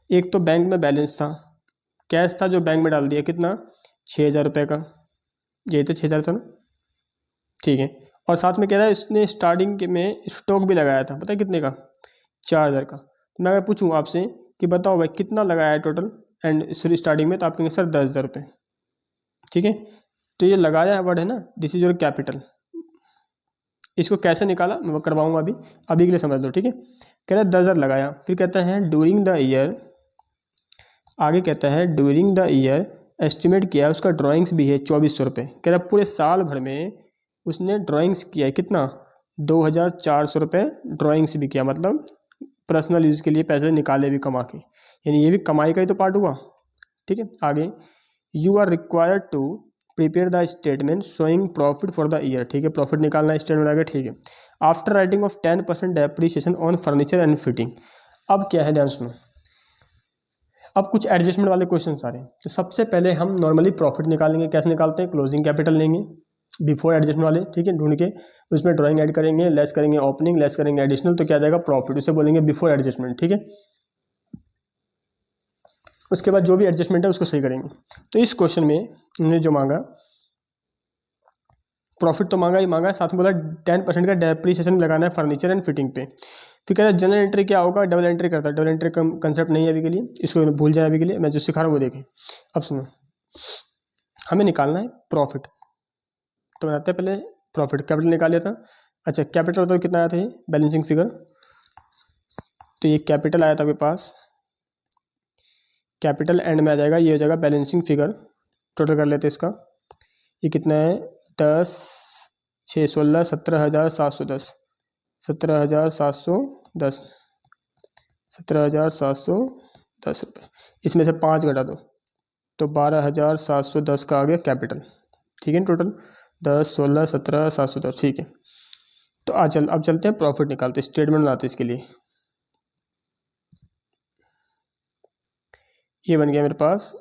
Speaker 1: एक तो बैंक में बैलेंस था, कैश था जो बैंक में डाल दिया, कितना, 6,000 रुपये का, यही तो 6,000 था ना, ठीक है। और साथ में कह रहा है इसने स्टार्टिंग में स्टॉक भी लगाया था, पता है कितने का, 4,000 का। तो मैं अगर पूछूँ आपसे कि बताओ भाई कितना लगाया है टोटल एंड स्टार्टिंग में, तो आप कहेंगे सर 10,000 रुपये, ठीक है। तो ये लगाया वर्ड है ना, दिस इज योर कैपिटल, इसको कैसे निकाला मैं करवाऊंगा अभी के लिए समझ लो, ठीक है। कह रहा है 10,000 लगाया, फिर कहता है ड्यूरिंग द ईयर, आगे कहता है ड्यूरिंग द ईयर एस्टिमेट किया, उसका ड्राइंग्स भी है 2400 रुपये। कह रहा पूरे साल भर में उसने ड्राइंग्स किया है कितना, 2,400 रुपये ड्राइंग्स भी किया, मतलब पर्सनल यूज़ के लिए पैसे निकाले भी कमा के, यानी ये भी कमाई का ही तो पार्ट हुआ, ठीक है। आगे you are required to prepare the statement showing profit for the year, ठीक है, प्रॉफिट निकालना स्टेटमेंट आगे, ठीक है। After writing off 10% depreciation on furniture and fitting. अब क्या है, ध्यान सुनो, अब कुछ एडजस्टमेंट वाले क्वेश्चन आ रहे हैं। तो सबसे पहले हम नॉर्मली प्रॉफिट निकालेंगे, कैसे निकालते हैं, क्लोजिंग कैपिटल लेंगे बिफोर एडजस्टमेंट वाले, ठीक है, ढूंढ के उसमें ड्राइंग ऐड करेंगे, लेस करेंगे ओपनिंग, लेस करेंगे एडिशनल, तो क्या जाएगा प्रॉफिट, उसे बोलेंगे बिफोर एडजस्टमेंट, ठीक है। उसके बाद जो भी एडजस्टमेंट है उसको सही करेंगे। तो इस क्वेश्चन में उन्होंने जो मांगा प्रॉफिट तो मांगा ही मांगा, साथ में बोला 10% का डेप्रीशिएशन लगाना है फर्नीचर एंड फिटिंग पे। फिर कह रहा है जनरल एंट्री क्या होगा, डबल एंट्री करता है, डबल एंट्री का कंसेप्ट नहीं है अभी के लिए, इसको भूल जाए अभी के लिए, मैं जो सिखा रहा हूँ वो देखें। अब सुनो, हमें निकालना है प्रॉफिट, तो बनाते हैं पहले प्रॉफिट, कैपिटल निकाल लिया था। अच्छा कैपिटल बताओ कितना आया था, ये बैलेंसिंग फिगर, तो ये कैपिटल आया था आपके पास, कैपिटल एंड में आ जाएगा, ये हो जाएगा बैलेंसिंग फिगर, टोटल कर लेते हैं इसका, ये कितना है 10, 6, 16, 17,710, 17,710, 17,710 रुपये, इसमें से 5 घटा दो तो 12,710 का आ गया कैपिटल, ठीक है, टोटल 10, 16, 17, 710, ठीक है। तो अब चलते हैं प्रॉफिट निकालते, स्टेटमेंट बनाते इसके लिए। ये बन गया मेरे पास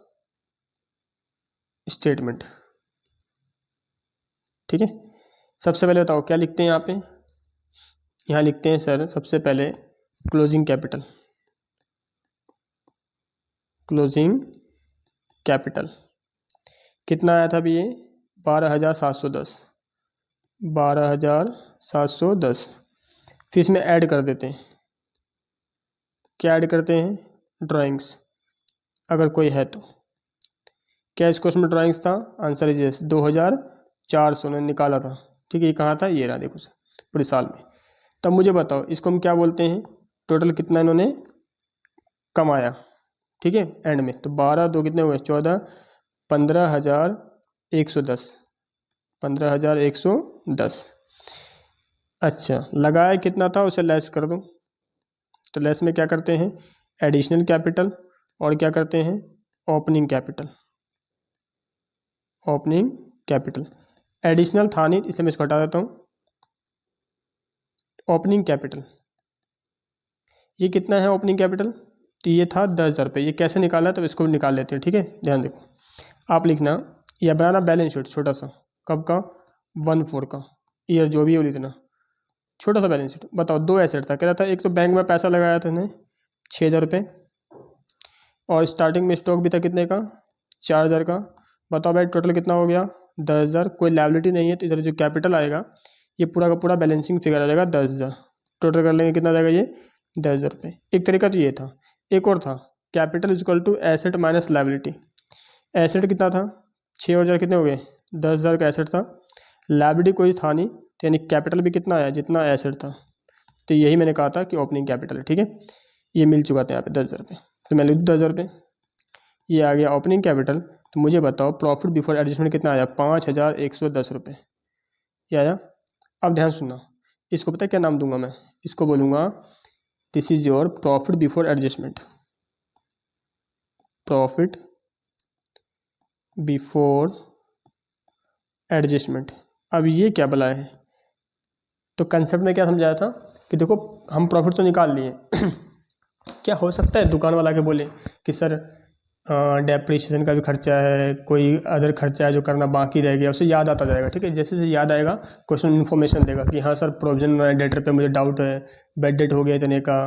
Speaker 1: स्टेटमेंट, ठीक है। सबसे पहले बताओ क्या लिखते हैं यहाँ पे, यहाँ लिखते हैं सर सबसे पहले क्लोजिंग कैपिटल, क्लोजिंग कैपिटल कितना आया था अभी, ये 12,710, 12,710, फिर इसमें ऐड कर देते हैं, क्या ऐड करते हैं, ड्राइंग्स, अगर कोई है तो। क्या इस क्वेश्चन में ड्राइंग्स था, आंसर इज यस, 2,400 ने निकाला था, ठीक है। ये कहाँ था, ये रहा देखो पूरे साल में। तब मुझे बताओ इसको हम क्या बोलते हैं, टोटल कितना इन्होंने कमाया, ठीक है, एंड में। तो 12 2 कितने हुए 14, 15,110, 15,110। अच्छा लगाया कितना था उसे लेस कर दो, तो लेस में क्या करते हैं, एडिशनल कैपिटल और क्या करते हैं, opening capital, opening capital. Additional था नहीं इसलिए मैं इसको हटा देता हूँ। ओपनिंग कैपिटल ये कितना है, ओपनिंग कैपिटल तो ये था 10,000 रुपये, ये कैसे निकाला तो इसको भी निकाल लेते हैं, ठीक है। ध्यान देखो, आप लिखना या बनाना बैलेंस शीट छोटा सा, कब का, 1/4 का, ईयर जो भी है वो लिखना, छोटा सा बैलेंस शीट। बताओ 2 एसेट था, कह रहा था एक तो बैंक में पैसा लगाया था इन्हें 6,000 रुपये, और स्टार्टिंग में स्टॉक भी था कितने का, 4,000 का। बताओ भाई टोटल कितना हो गया, 10,000। कोई लायबिलिटी नहीं है तो इधर जो कैपिटल आएगा ये पूरा का पूरा बैलेंसिंग फिगर आ जाएगा 10,000, टोटल कर लेंगे कितना जाएगा ये 10,000 रुपये। एक तरीका तो ये था, एक और था, capital is equal to asset minus liability. Asset कितना था 6 और 4 कितने हो गए 10,000 का एसेट था, लायबिलिटी कोई था नहीं, तो यानी कैपिटल भी कितना आया जितना एसेट था। तो यही मैंने कहा था कि ओपनिंग कैपिटल है, ठीक है। ये मिल चुका था यहाँ पे 10,000 रुपये, तो मैं लिख दूँ 10,000 रुपये, ये आ गया ओपनिंग कैपिटल। तो मुझे बताओ प्रॉफिट बिफोर एडजस्टमेंट कितना आया, 5,110 रुपये, ये आया। अब ध्यान सुनना, इसको पता है क्या नाम दूंगा मैं, इसको बोलूँगा this is your profit before adjustment, profit before adjustment. अब ये क्या भला है, तो कंसेप्ट में क्या समझाया था कि देखो हम प्रॉफिट तो निकाल लिए क्या हो सकता है दुकान वाला के बोले कि सर डेप्रिसिएशन का भी खर्चा है, कोई अदर खर्चा है जो करना बाकी रह गया, उसे याद आता जाएगा, ठीक है। जैसे जैसे याद आएगा क्वेश्चन इन्फॉर्मेशन देगा कि हाँ सर प्रोविजन डेटर पे मुझे डाउट है, बेड डेट हो गया इतने का,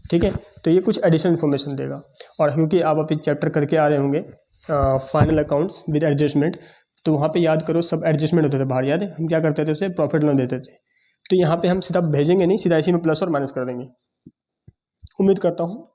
Speaker 1: ठीक है। तो ये कुछ एडिशनल इन्फॉर्मेशन देगा। और क्योंकि आप अभी चैप्टर करके आ रहे होंगे फाइनल अकाउंट्स विद एडजस्टमेंट, तो वहाँ पे याद करो सब एडजस्टमेंट होते थे बाहर, याद है हम क्या करते थे उसे प्रॉफिट लोन देते थे। तो यहाँ पे हम सीधा भेजेंगे नहीं, सीधा इसी में प्लस और माइनस कर देंगे। उम्मीद करता हूँ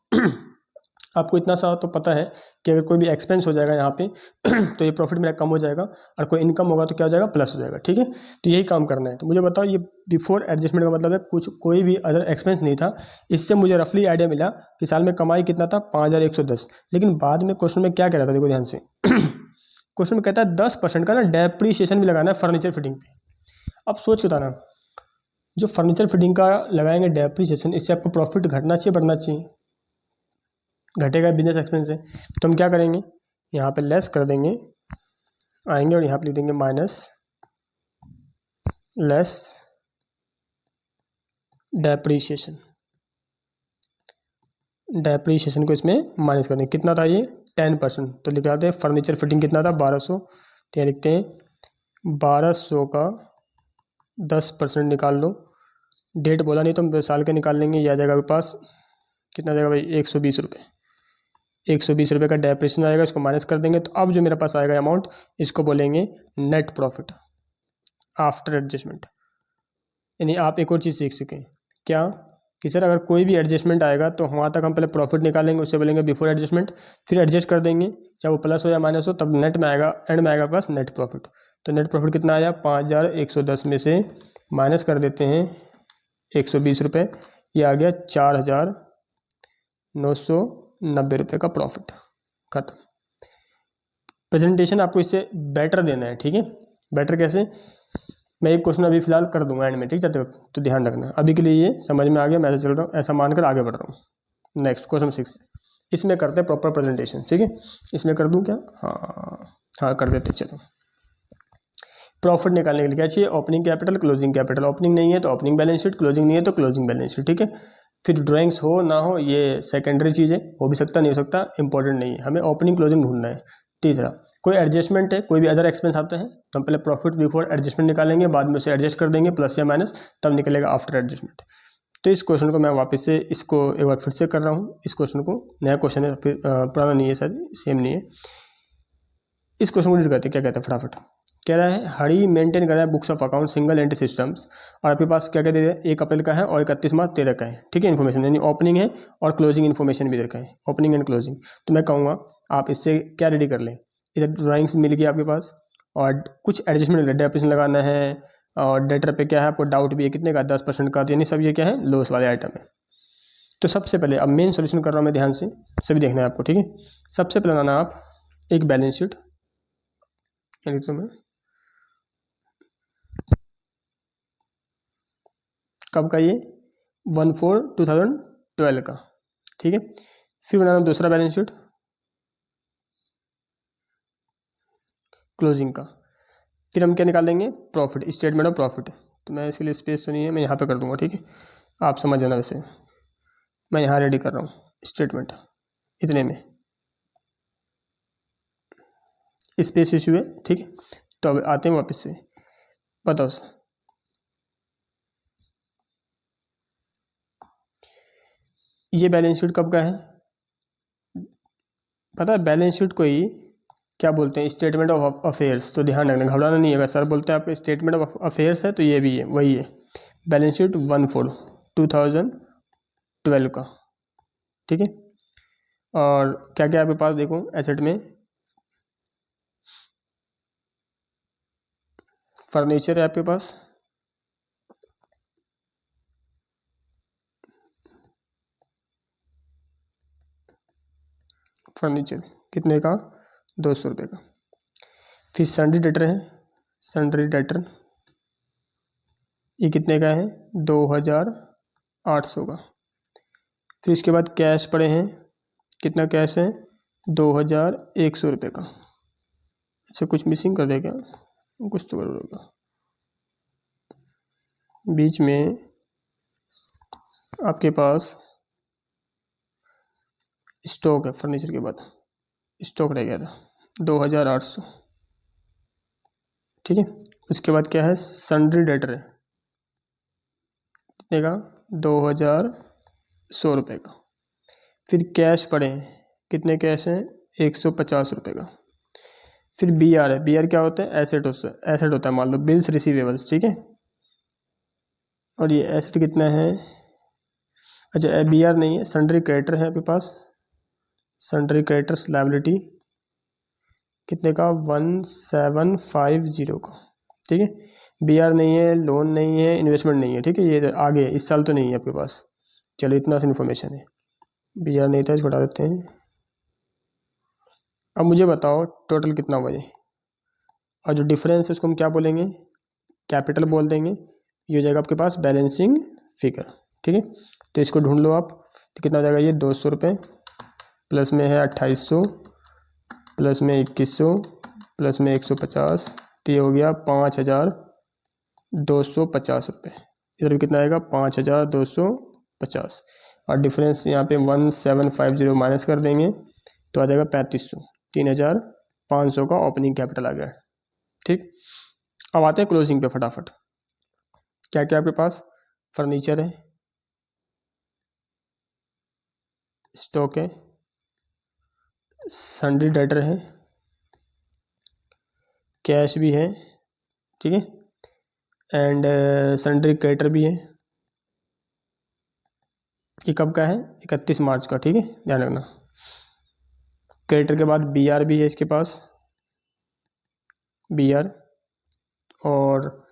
Speaker 1: आपको इतना सा तो पता है कि अगर कोई भी एक्सपेंस हो जाएगा यहाँ पे तो ये प्रॉफिट मेरा कम हो जाएगा, और कोई इनकम होगा तो क्या हो जाएगा, प्लस हो जाएगा। ठीक है, तो यही काम करना है। तो मुझे बताओ, ये बिफोर एडजस्टमेंट का मतलब है कुछ कोई भी अदर एक्सपेंस नहीं था। इससे मुझे रफली आइडिया मिला कि साल में कमाई कितना था, 5110। लेकिन बाद में क्वेश्चन में क्या कह रहा था, देखो ध्यान से क्वेश्चन में कहता है 10% का ना डेप्रीशिएशन भी लगाना है फर्नीचर फिटिंग पे। अब सोच के बताना, जो फर्नीचर फिटिंग का लगाएंगे डेप्रीशिएशन, इससे आपको प्रॉफिट घटना चाहिए बढ़ना चाहिए? घटेगा, बिजनेस एक्सपेंस है। तो हम क्या करेंगे, यहाँ पे लेस कर देंगे, आएंगे और यहाँ पे लिख देंगे माइनस लेस डेप्रीशिएशन। डेप्रीशिएशन को इसमें माइनस कर देंगे। कितना था ये, 10%। तो लिख आते हैं फर्नीचर फिटिंग कितना था, 1200। तो यहाँ लिखते हैं 1200 का 10% निकाल दो। डेट बोला नहीं तो हम 2 साल के निकाल लेंगे, ये आ जाएगा आपके पास कितना जाएगा भाई, 120 रुपये। 120 रुपये का डेप्रिसिएशन आएगा, इसको माइनस कर देंगे। तो अब जो मेरे पास आएगा अमाउंट, इसको बोलेंगे नेट प्रॉफिट आफ्टर एडजस्टमेंट। यानी आप एक और चीज़ सीख सकें, क्या कि सर अगर कोई भी एडजस्टमेंट आएगा तो वहाँ तक हम पहले प्रॉफिट निकालेंगे, उससे बोलेंगे बिफोर एडजस्टमेंट, फिर एडजस्ट कर देंगे, चाहे वो प्लस हो या माइनस हो, तब नेट में आएगा, एंड में आएगा आपके पास नेट प्रॉफिट। तो नेट प्रॉफिट कितना आया, 5110 में से माइनस कर देते हैं 120 रुपये, ये आ गया 4990 रुपये का प्रॉफिट। खत्म। प्रेजेंटेशन आपको इससे बेटर देना है, ठीक है। बेटर कैसे, मैं एक क्वेश्चन अभी फिलहाल कर दूंगा एंड में, ठीक है, तो ध्यान रखना। अभी के लिए ये समझ में आ गया, मैं चल रहा हूँ, ऐसा मानकर आगे बढ़ रहा हूँ। नेक्स्ट क्वेश्चन 6, इसमें करते हैं प्रॉपर प्रेजेंटेशन, ठीक है। इसमें कर दूँ क्या, हाँ कर देते। चलो, प्रॉफिट निकालने के लिए क्या चाहिए, opening capital, closing capital. Opening नहीं है तो ओपनिंग बैलेंस शीट, क्लोजिंग नहीं है तो क्लोजिंग बैलेंस शीट, ठीक है। फिर ड्राइंग्स हो ना हो ये सेकेंडरी चीज़ है, हो भी सकता नहीं हो सकता, इंपॉर्टेंट नहीं है, हमें ओपनिंग क्लोजिंग ढूंढना है। तीसरा, कोई एडजस्टमेंट है, कोई भी अदर एक्सपेंस आता है तो हम पहले प्रॉफिट बिफोर एडजस्टमेंट निकालेंगे, बाद में उसे एडजस्ट कर देंगे प्लस या माइनस, तब निकलेगा आफ्टर एडजस्टमेंट। तो इस क्वेश्चन को मैं वापस से इसको एक बार फिर से कर रहा हूँ। इस क्वेश्चन को, नया क्वेश्चन है, फिर पुराना नहीं है सर, सेम नहीं है। इस क्वेश्चन को रीड करते क्या कहते हैं फटाफट। कह रहा है हरी मेंटेन कर रहा है books of account single entry systems, और आपके पास क्या क्या दे रहे हैं, 1 अप्रैल का है और 31 मार्च 13 का है, ठीक है। इन्फॉर्मेशन यानी ओपनिंग है और क्लोजिंग इन्फॉर्मेशन भी दे रखा है, ओपनिंग एंड क्लोजिंग। तो मैं कहूँगा आप इससे क्या रेडी कर लें, इधर ड्राइंग्स मिल गई आपके पास, और कुछ एडजस्टमेंट डेप्रिसिएशन लगाना है, और डेटर पे क्या है आपको डाउट भी है, कितने का, 10% का, यानी सब ये क्या है, लॉस वाले आइटम है। तो सबसे पहले अब मेन सोल्यूशन कर रहा हूँ मैं, ध्यान से सभी देखना है आपको, ठीक है। सबसे पहले बनाना आप एक बैलेंस शीट, यानी तो मैं कब का, ये 1/4/2012 का, ठीक है। फिर बनाना दूसरा बैलेंस शीट क्लोजिंग का। फिर हम क्या निकाल देंगे, प्रॉफिट, स्टेटमेंट ऑफ प्रॉफिट। तो मैं इसके लिए स्पेस तो नहीं है, मैं यहाँ पे कर दूंगा, ठीक है, आप समझ जाना। वैसे मैं यहाँ रेडी कर रहा हूँ स्टेटमेंट, इतने में स्पेस इशू है, ठीक है। तो अब आते हैं वापस से, बताओ सर ये बैलेंस शीट कब का है, पता है बैलेंस शीट को ही क्या बोलते हैं, स्टेटमेंट ऑफ अफेयर्स। तो ध्यान रखना, घबराना नहीं है, अगर सर बोलते हैं आपका स्टेटमेंट ऑफ अफेयर्स है तो ये भी है, वही है बैलेंस शीट 1/4/2012 का, ठीक है। और क्या क्या आपके पास देखो, एसेट में फर्नीचर है आपके पास, फर्नीचर कितने का, 200 रुपये का। फिर सन्ड्री डेटर है, सन्ड्री डेटर ये कितने का है, 2800 का। फिर इसके बाद कैश पड़े हैं, कितना कैश है, 2100 रुपये का। अच्छा कुछ मिसिंग कर दे क्या, कुछ तो करोगे बीच में, आपके पास स्टॉक है, फर्नीचर के बाद स्टॉक रह गया था 2800, ठीक है। उसके बाद क्या है, सन्ड्री डेटर है, कितने का, 2100 रुपये का। फिर कैश पड़े हैं, कितने कैश हैं, 150 रुपये का। फिर बी आर है, बी आर क्या होता है, एसेट होता है, मान लो बिल्स रिसीवेबल्स, ठीक है। और ये एसेट कितना है, अच्छा बी आर नहीं है, सन्ड्री क्रेडिटर है आपके पास, सन्ड्री क्रेडिटर्स लायबिलिटी कितने का, 1750 का, ठीक है। BR नहीं है, लोन नहीं है, इन्वेस्टमेंट नहीं है, ठीक है। ये आगे इस साल तो नहीं है आपके पास। चलो इतना सा इन्फॉर्मेशन है। BR नहीं था, इसको हटा देते हैं। अब मुझे बताओ टोटल कितना हुआ ये, और जो डिफरेंस है उसको हम क्या बोलेंगे, कैपिटल बोल देंगे। ये हो जाएगा आपके पास बैलेंसिंग फिगर, ठीक है। तो इसको ढूंढ लो आप, तो कितना हो जाएगा ये, 200 रुपये, प्लस में है 2800, प्लस में 2100, प्लस में 150, तो ये हो गया 5250 रुपये। इधर भी कितना आएगा, 5250, और डिफरेंस यहाँ पे 1750 माइनस कर देंगे तो आ जाएगा 3500, 3500 का ओपनिंग कैपिटल आ गया, ठीक। अब आते हैं क्लोजिंग पे फटाफट। क्या क्या आपके पास, फर्नीचर है, स्टॉक है, सन्ड्री डेटर है, कैश भी है, ठीक है, एंड सन्ड्री क्रेडिटर भी है। ये कब का है, 31 मार्च का, ठीक है, ध्यान रखना। क्रेडिटर के बाद BR भी है इसके पास, BR, और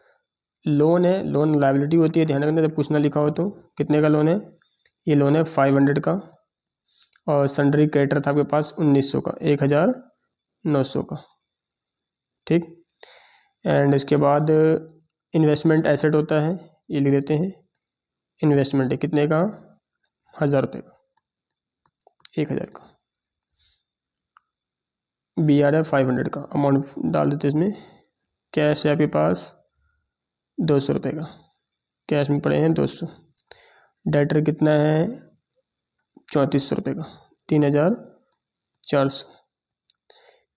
Speaker 1: लोन है, लोन लायबिलिटी होती है, ध्यान रखना जब कुछ ना लिखा हो तो। कितने का लोन है, ये लोन है 500 का, और सन्ड्री क्रेडिटर था आपके पास 1900 का, 1900 का, ठीक। एंड इसके बाद इन्वेस्टमेंट एसेट होता है, ये लिख देते हैं। इन्वेस्टमेंट है कितने का, 1000 रुपये का, 1000 का। BR है 500 का, अमाउंट डाल देते इसमें। कैश है आपके पास 200 रुपये का, कैश में पड़े हैं 200। डेटर कितना है, 3400 रुपये का, 3400।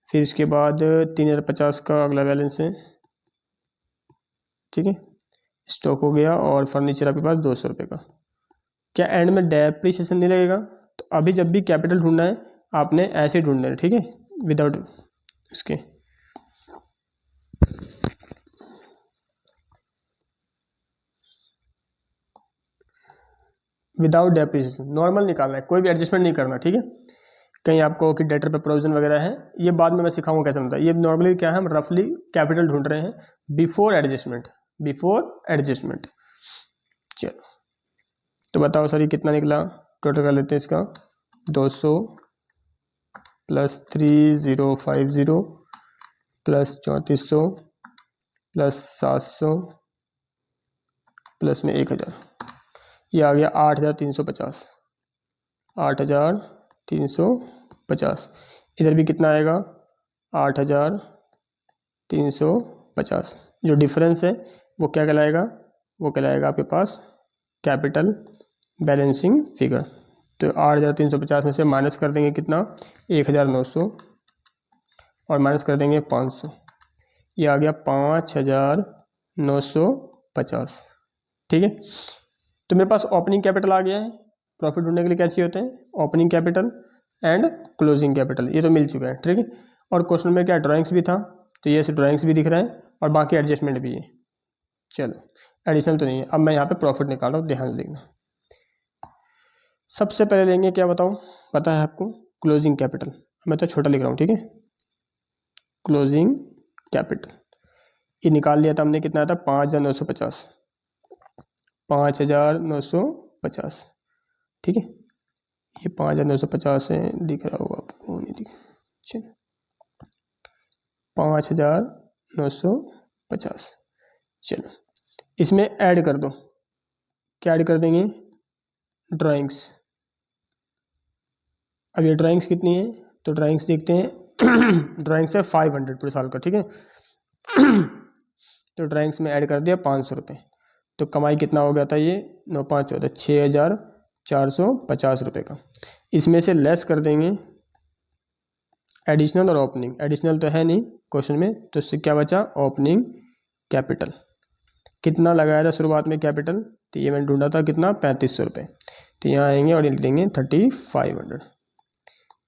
Speaker 1: फिर इसके बाद 3050 का अगला बैलेंस है, ठीक है। स्टॉक हो गया, और फर्नीचर आपके पास 200 रुपये का। क्या एंड में डेप्रिसिएशन नहीं लगेगा, तो अभी जब भी कैपिटल ढूंढना है आपने ऐसे ढूंढना है, ठीक है, विदाउट इसके। विदाउट डेप्रिसिएशन नॉर्मल निकालना है, कोई भी एडजस्टमेंट नहीं करना, ठीक है। कहीं आपको कि डेटर पे प्रोविजन वगैरह है, ये बाद में मैं सिखाऊंगा कैसे बनता है। ये नॉर्मली क्या है, हम रफली कैपिटल ढूंढ रहे हैं बिफोर एडजस्टमेंट, बिफोर एडजस्टमेंट। चलो तो बताओ सर ये कितना निकला, टोटल कर लेते हैं इसका। 200 प्लस 3050 प्लस 3400 प्लस 700 प्लस में 1000, ये आ गया 8350, 8350। इधर भी कितना आएगा, 8350। जो डिफरेंस है वो क्या कहलाएगा, वो कहलाएगा आपके पास कैपिटल बैलेंसिंग फिगर। तो 8350 में से माइनस कर देंगे कितना, 1900, और माइनस कर देंगे 500, ये आ गया 5950, ठीक है। तो मेरे पास ओपनिंग कैपिटल आ गया है। प्रॉफिट ढूंढने के लिए क्या चाहिए होते हैं, opening capital and closing capital, ये तो मिल चुका है, ठीक है। और क्वेश्चन में क्या ड्राइंग्स भी था, तो ये ड्राइंग्स भी दिख रहा है, और बाकी एडजस्टमेंट भी है। चलो एडिशनल तो नहीं है। अब मैं यहाँ पे प्रॉफिट निकाल रहा हूँ, ध्यान से देखना। सबसे पहले लेंगे क्या बताओ, पता है आपको, क्लोजिंग कैपिटल। मैं तो छोटा लिख रहा हूँ, ठीक है। क्लोजिंग कैपिटल ये निकाल लिया था हमने, कितना था, 5950, 5950, ठीक है। ये 5950 है, दिख रहा होगा आपको, नहीं दिख, चलो 5950। चलो इसमें ऐड कर दो, क्या ऐड कर देंगे, ड्राइंग्स। अब ये ड्राइंग्स कितनी है, तो ड्राइंग्स देखते हैं। ड्राइंग्स है 500 पूरे साल का, ठीक है। तो ड्राइंग्स में ऐड कर दिया 500 रुपये, तो कमाई कितना हो गया था ये, 9×5=14, 6450 रुपये का। इसमें से लेस कर देंगे एडिशनल और ओपनिंग। एडिशनल तो है नहीं क्वेश्चन में, तो इससे क्या बचा, ओपनिंग कैपिटल। कितना लगाया था शुरुआत में कैपिटल, तो ये मैंने ढूंढा था कितना, 3500 रुपये। तो यहाँ आएंगे और लिख देंगे 3500,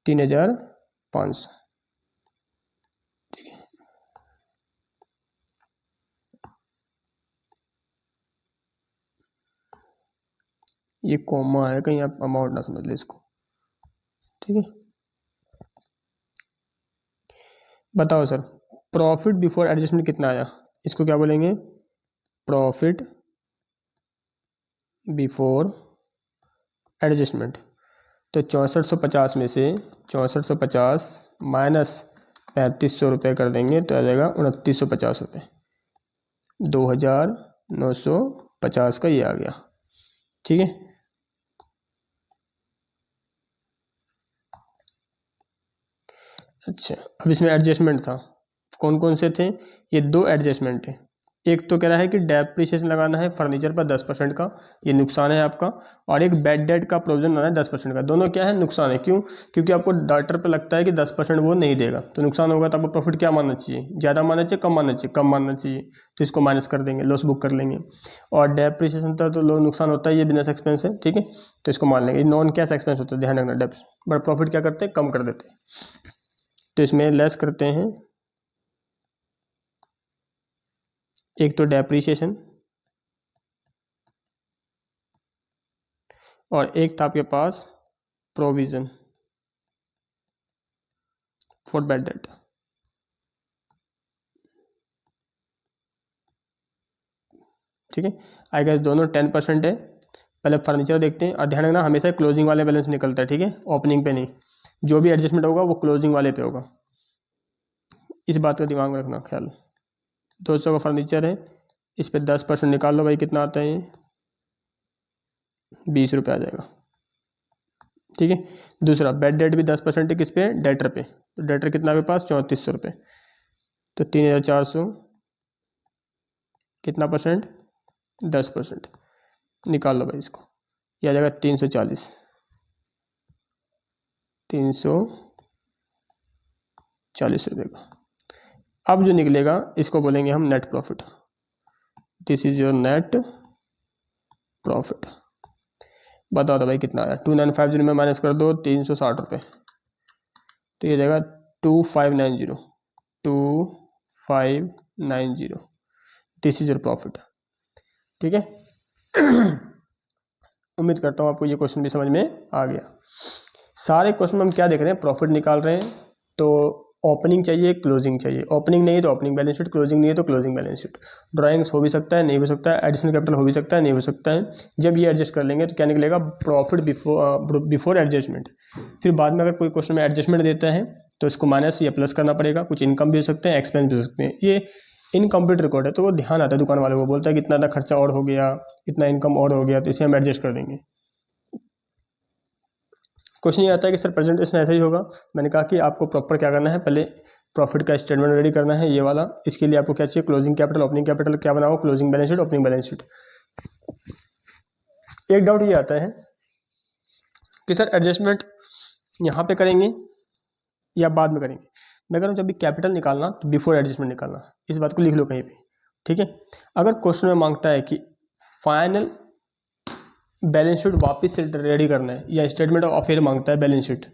Speaker 1: 3500, ठीक है। ये कॉमा है, कहीं आप अमाउंट ना समझ ले इसको, ठीक है। बताओ सर, प्रॉफिट बिफोर एडजस्टमेंट कितना आया? इसको क्या बोलेंगे? Profit before adjustment. तो 6450 में से 6450 माइनस 3500 कर देंगे तो आ जाएगा 2950 2950 का ये आ गया। ठीक है, अच्छा अब इसमें एडजस्टमेंट था, कौन कौन से थे? ये दो एडजस्टमेंट है। एक तो कह रहा है कि डेप्रिसिएशन लगाना है फर्नीचर पर 10% का, ये नुकसान है आपका, और एक बैड डेट का प्रोविजन लगाना है 10% का। दोनों क्या है? नुकसान है। क्यों? क्योंकि आपको डाक्टर पे लगता है कि 10% वो नहीं देगा तो नुकसान होगा, तो आपको प्रॉफिट क्या मानना चाहिए? ज़्यादा मानना चाहिए, कम मानना चाहिए? कम मानना चाहिए, तो इसको माइनस कर देंगे, लॉस बुक कर लेंगे। और डेप्रिसिएशन था तो लो नुकसान होता है, ये बिजनेस एक्सपेंस है, ठीक है, तो इसको मान लेंगे। नॉन कैश एक्सपेंस होता है, ध्यान रखना डेप्स, बट प्रॉफिट क्या करते हैं? कम कर देते हैं। तो इसमें लेस करते हैं, एक तो डेप्रिसिएशन और एक था आपके पास प्रोविजन फॉर बैड डेट। ठीक है, आई गेस दोनों 10% है। पहले फर्नीचर देखते हैं, और ध्यान रखना हमेशा क्लोजिंग वाले बैलेंस निकलता है, ठीक है, ओपनिंग पे नहीं। जो भी एडजस्टमेंट होगा वो क्लोजिंग वाले पे होगा, इस बात का दिमाग में रखना ख्याल। 200 का फर्नीचर है, इस पर 10% निकाल लो भाई, कितना आता है? 20 रुपये आ जाएगा। ठीक है, दूसरा बैड डेट भी 10% है, किस पे? डेटर पे। तो डेटर कितना आपके पास? 3400 रुपये। तो 3400 कितना परसेंट? 10%। निकाल लो भाई इसको, यह आ जाएगा 340 रुपये का। अब जो निकलेगा इसको बोलेंगे हम net profit. This is your net profit. बताओ तो भाई कितना आया? 2950 में माइनस कर दो 360 रुपये, तो ये जाएगा 2590। This is your profit. ठीक है, उम्मीद करता हूँ आपको ये क्वेश्चन भी समझ में आ गया। सारे क्वेश्चन में हम क्या देख रहे हैं? प्रॉफिट निकाल रहे हैं। तो ओपनिंग चाहिए, क्लोजिंग चाहिए। ओपनिंग नहीं है तो ओपनिंग बैलेंस शीट, क्लोजिंग नहीं है तो क्लोजिंग बैलेंस शीट। ड्राइंग्स हो भी सकता है, नहीं हो सकता है, एडिशनल कैपिटल हो भी सकता है, नहीं हो सकता है। जब ये एडजस्ट कर लेंगे तो क्या निकलेगा? Profit before adjustment. फिर बाद में अगर कोई क्वेश्चन में एडजस्टमेंट देता है तो इसको माइनस या प्लस करना पड़ेगा। कुछ इनकम भी हो सकते हैं, एक्सपेंस भी हो सकते हैं। ये इनकम्प्लीट रिकॉर्ड है तो वो ध्यान आता है दुकान वाले को, बोलता है कि इतना खर्चा और हो गया, इतना इनकम और हो गया, तो इसे हम एडजस्ट कर देंगे। क्वेश्चन ये आता है कि सर प्रेजेंटेशन ऐसा ही होगा। मैंने कहा कि आपको प्रॉपर क्या करना है, पहले प्रॉफिट का स्टेटमेंट रेडी करना है, ये वाला। इसके लिए आपको क्या चाहिए? क्लोजिंग कैपिटल, ओपनिंग कैपिटल क्या बनाओ? Closing balance sheet, opening balance sheet. एक डाउट ये आता है कि सर एडजस्टमेंट यहाँ पे करेंगे या बाद में करेंगे? मैं कह रहा हूँ जब भी कैपिटल निकालना तो बिफोर एडजस्टमेंट निकालना, इस बात को लिख लो कहीं पे। ठीक है, अगर क्वेश्चन में मांगता है कि फाइनल बैलेंस शीट वापस से रेडी करना है या स्टेटमेंट ऑफ अफेयर मांगता है बैलेंस शीट,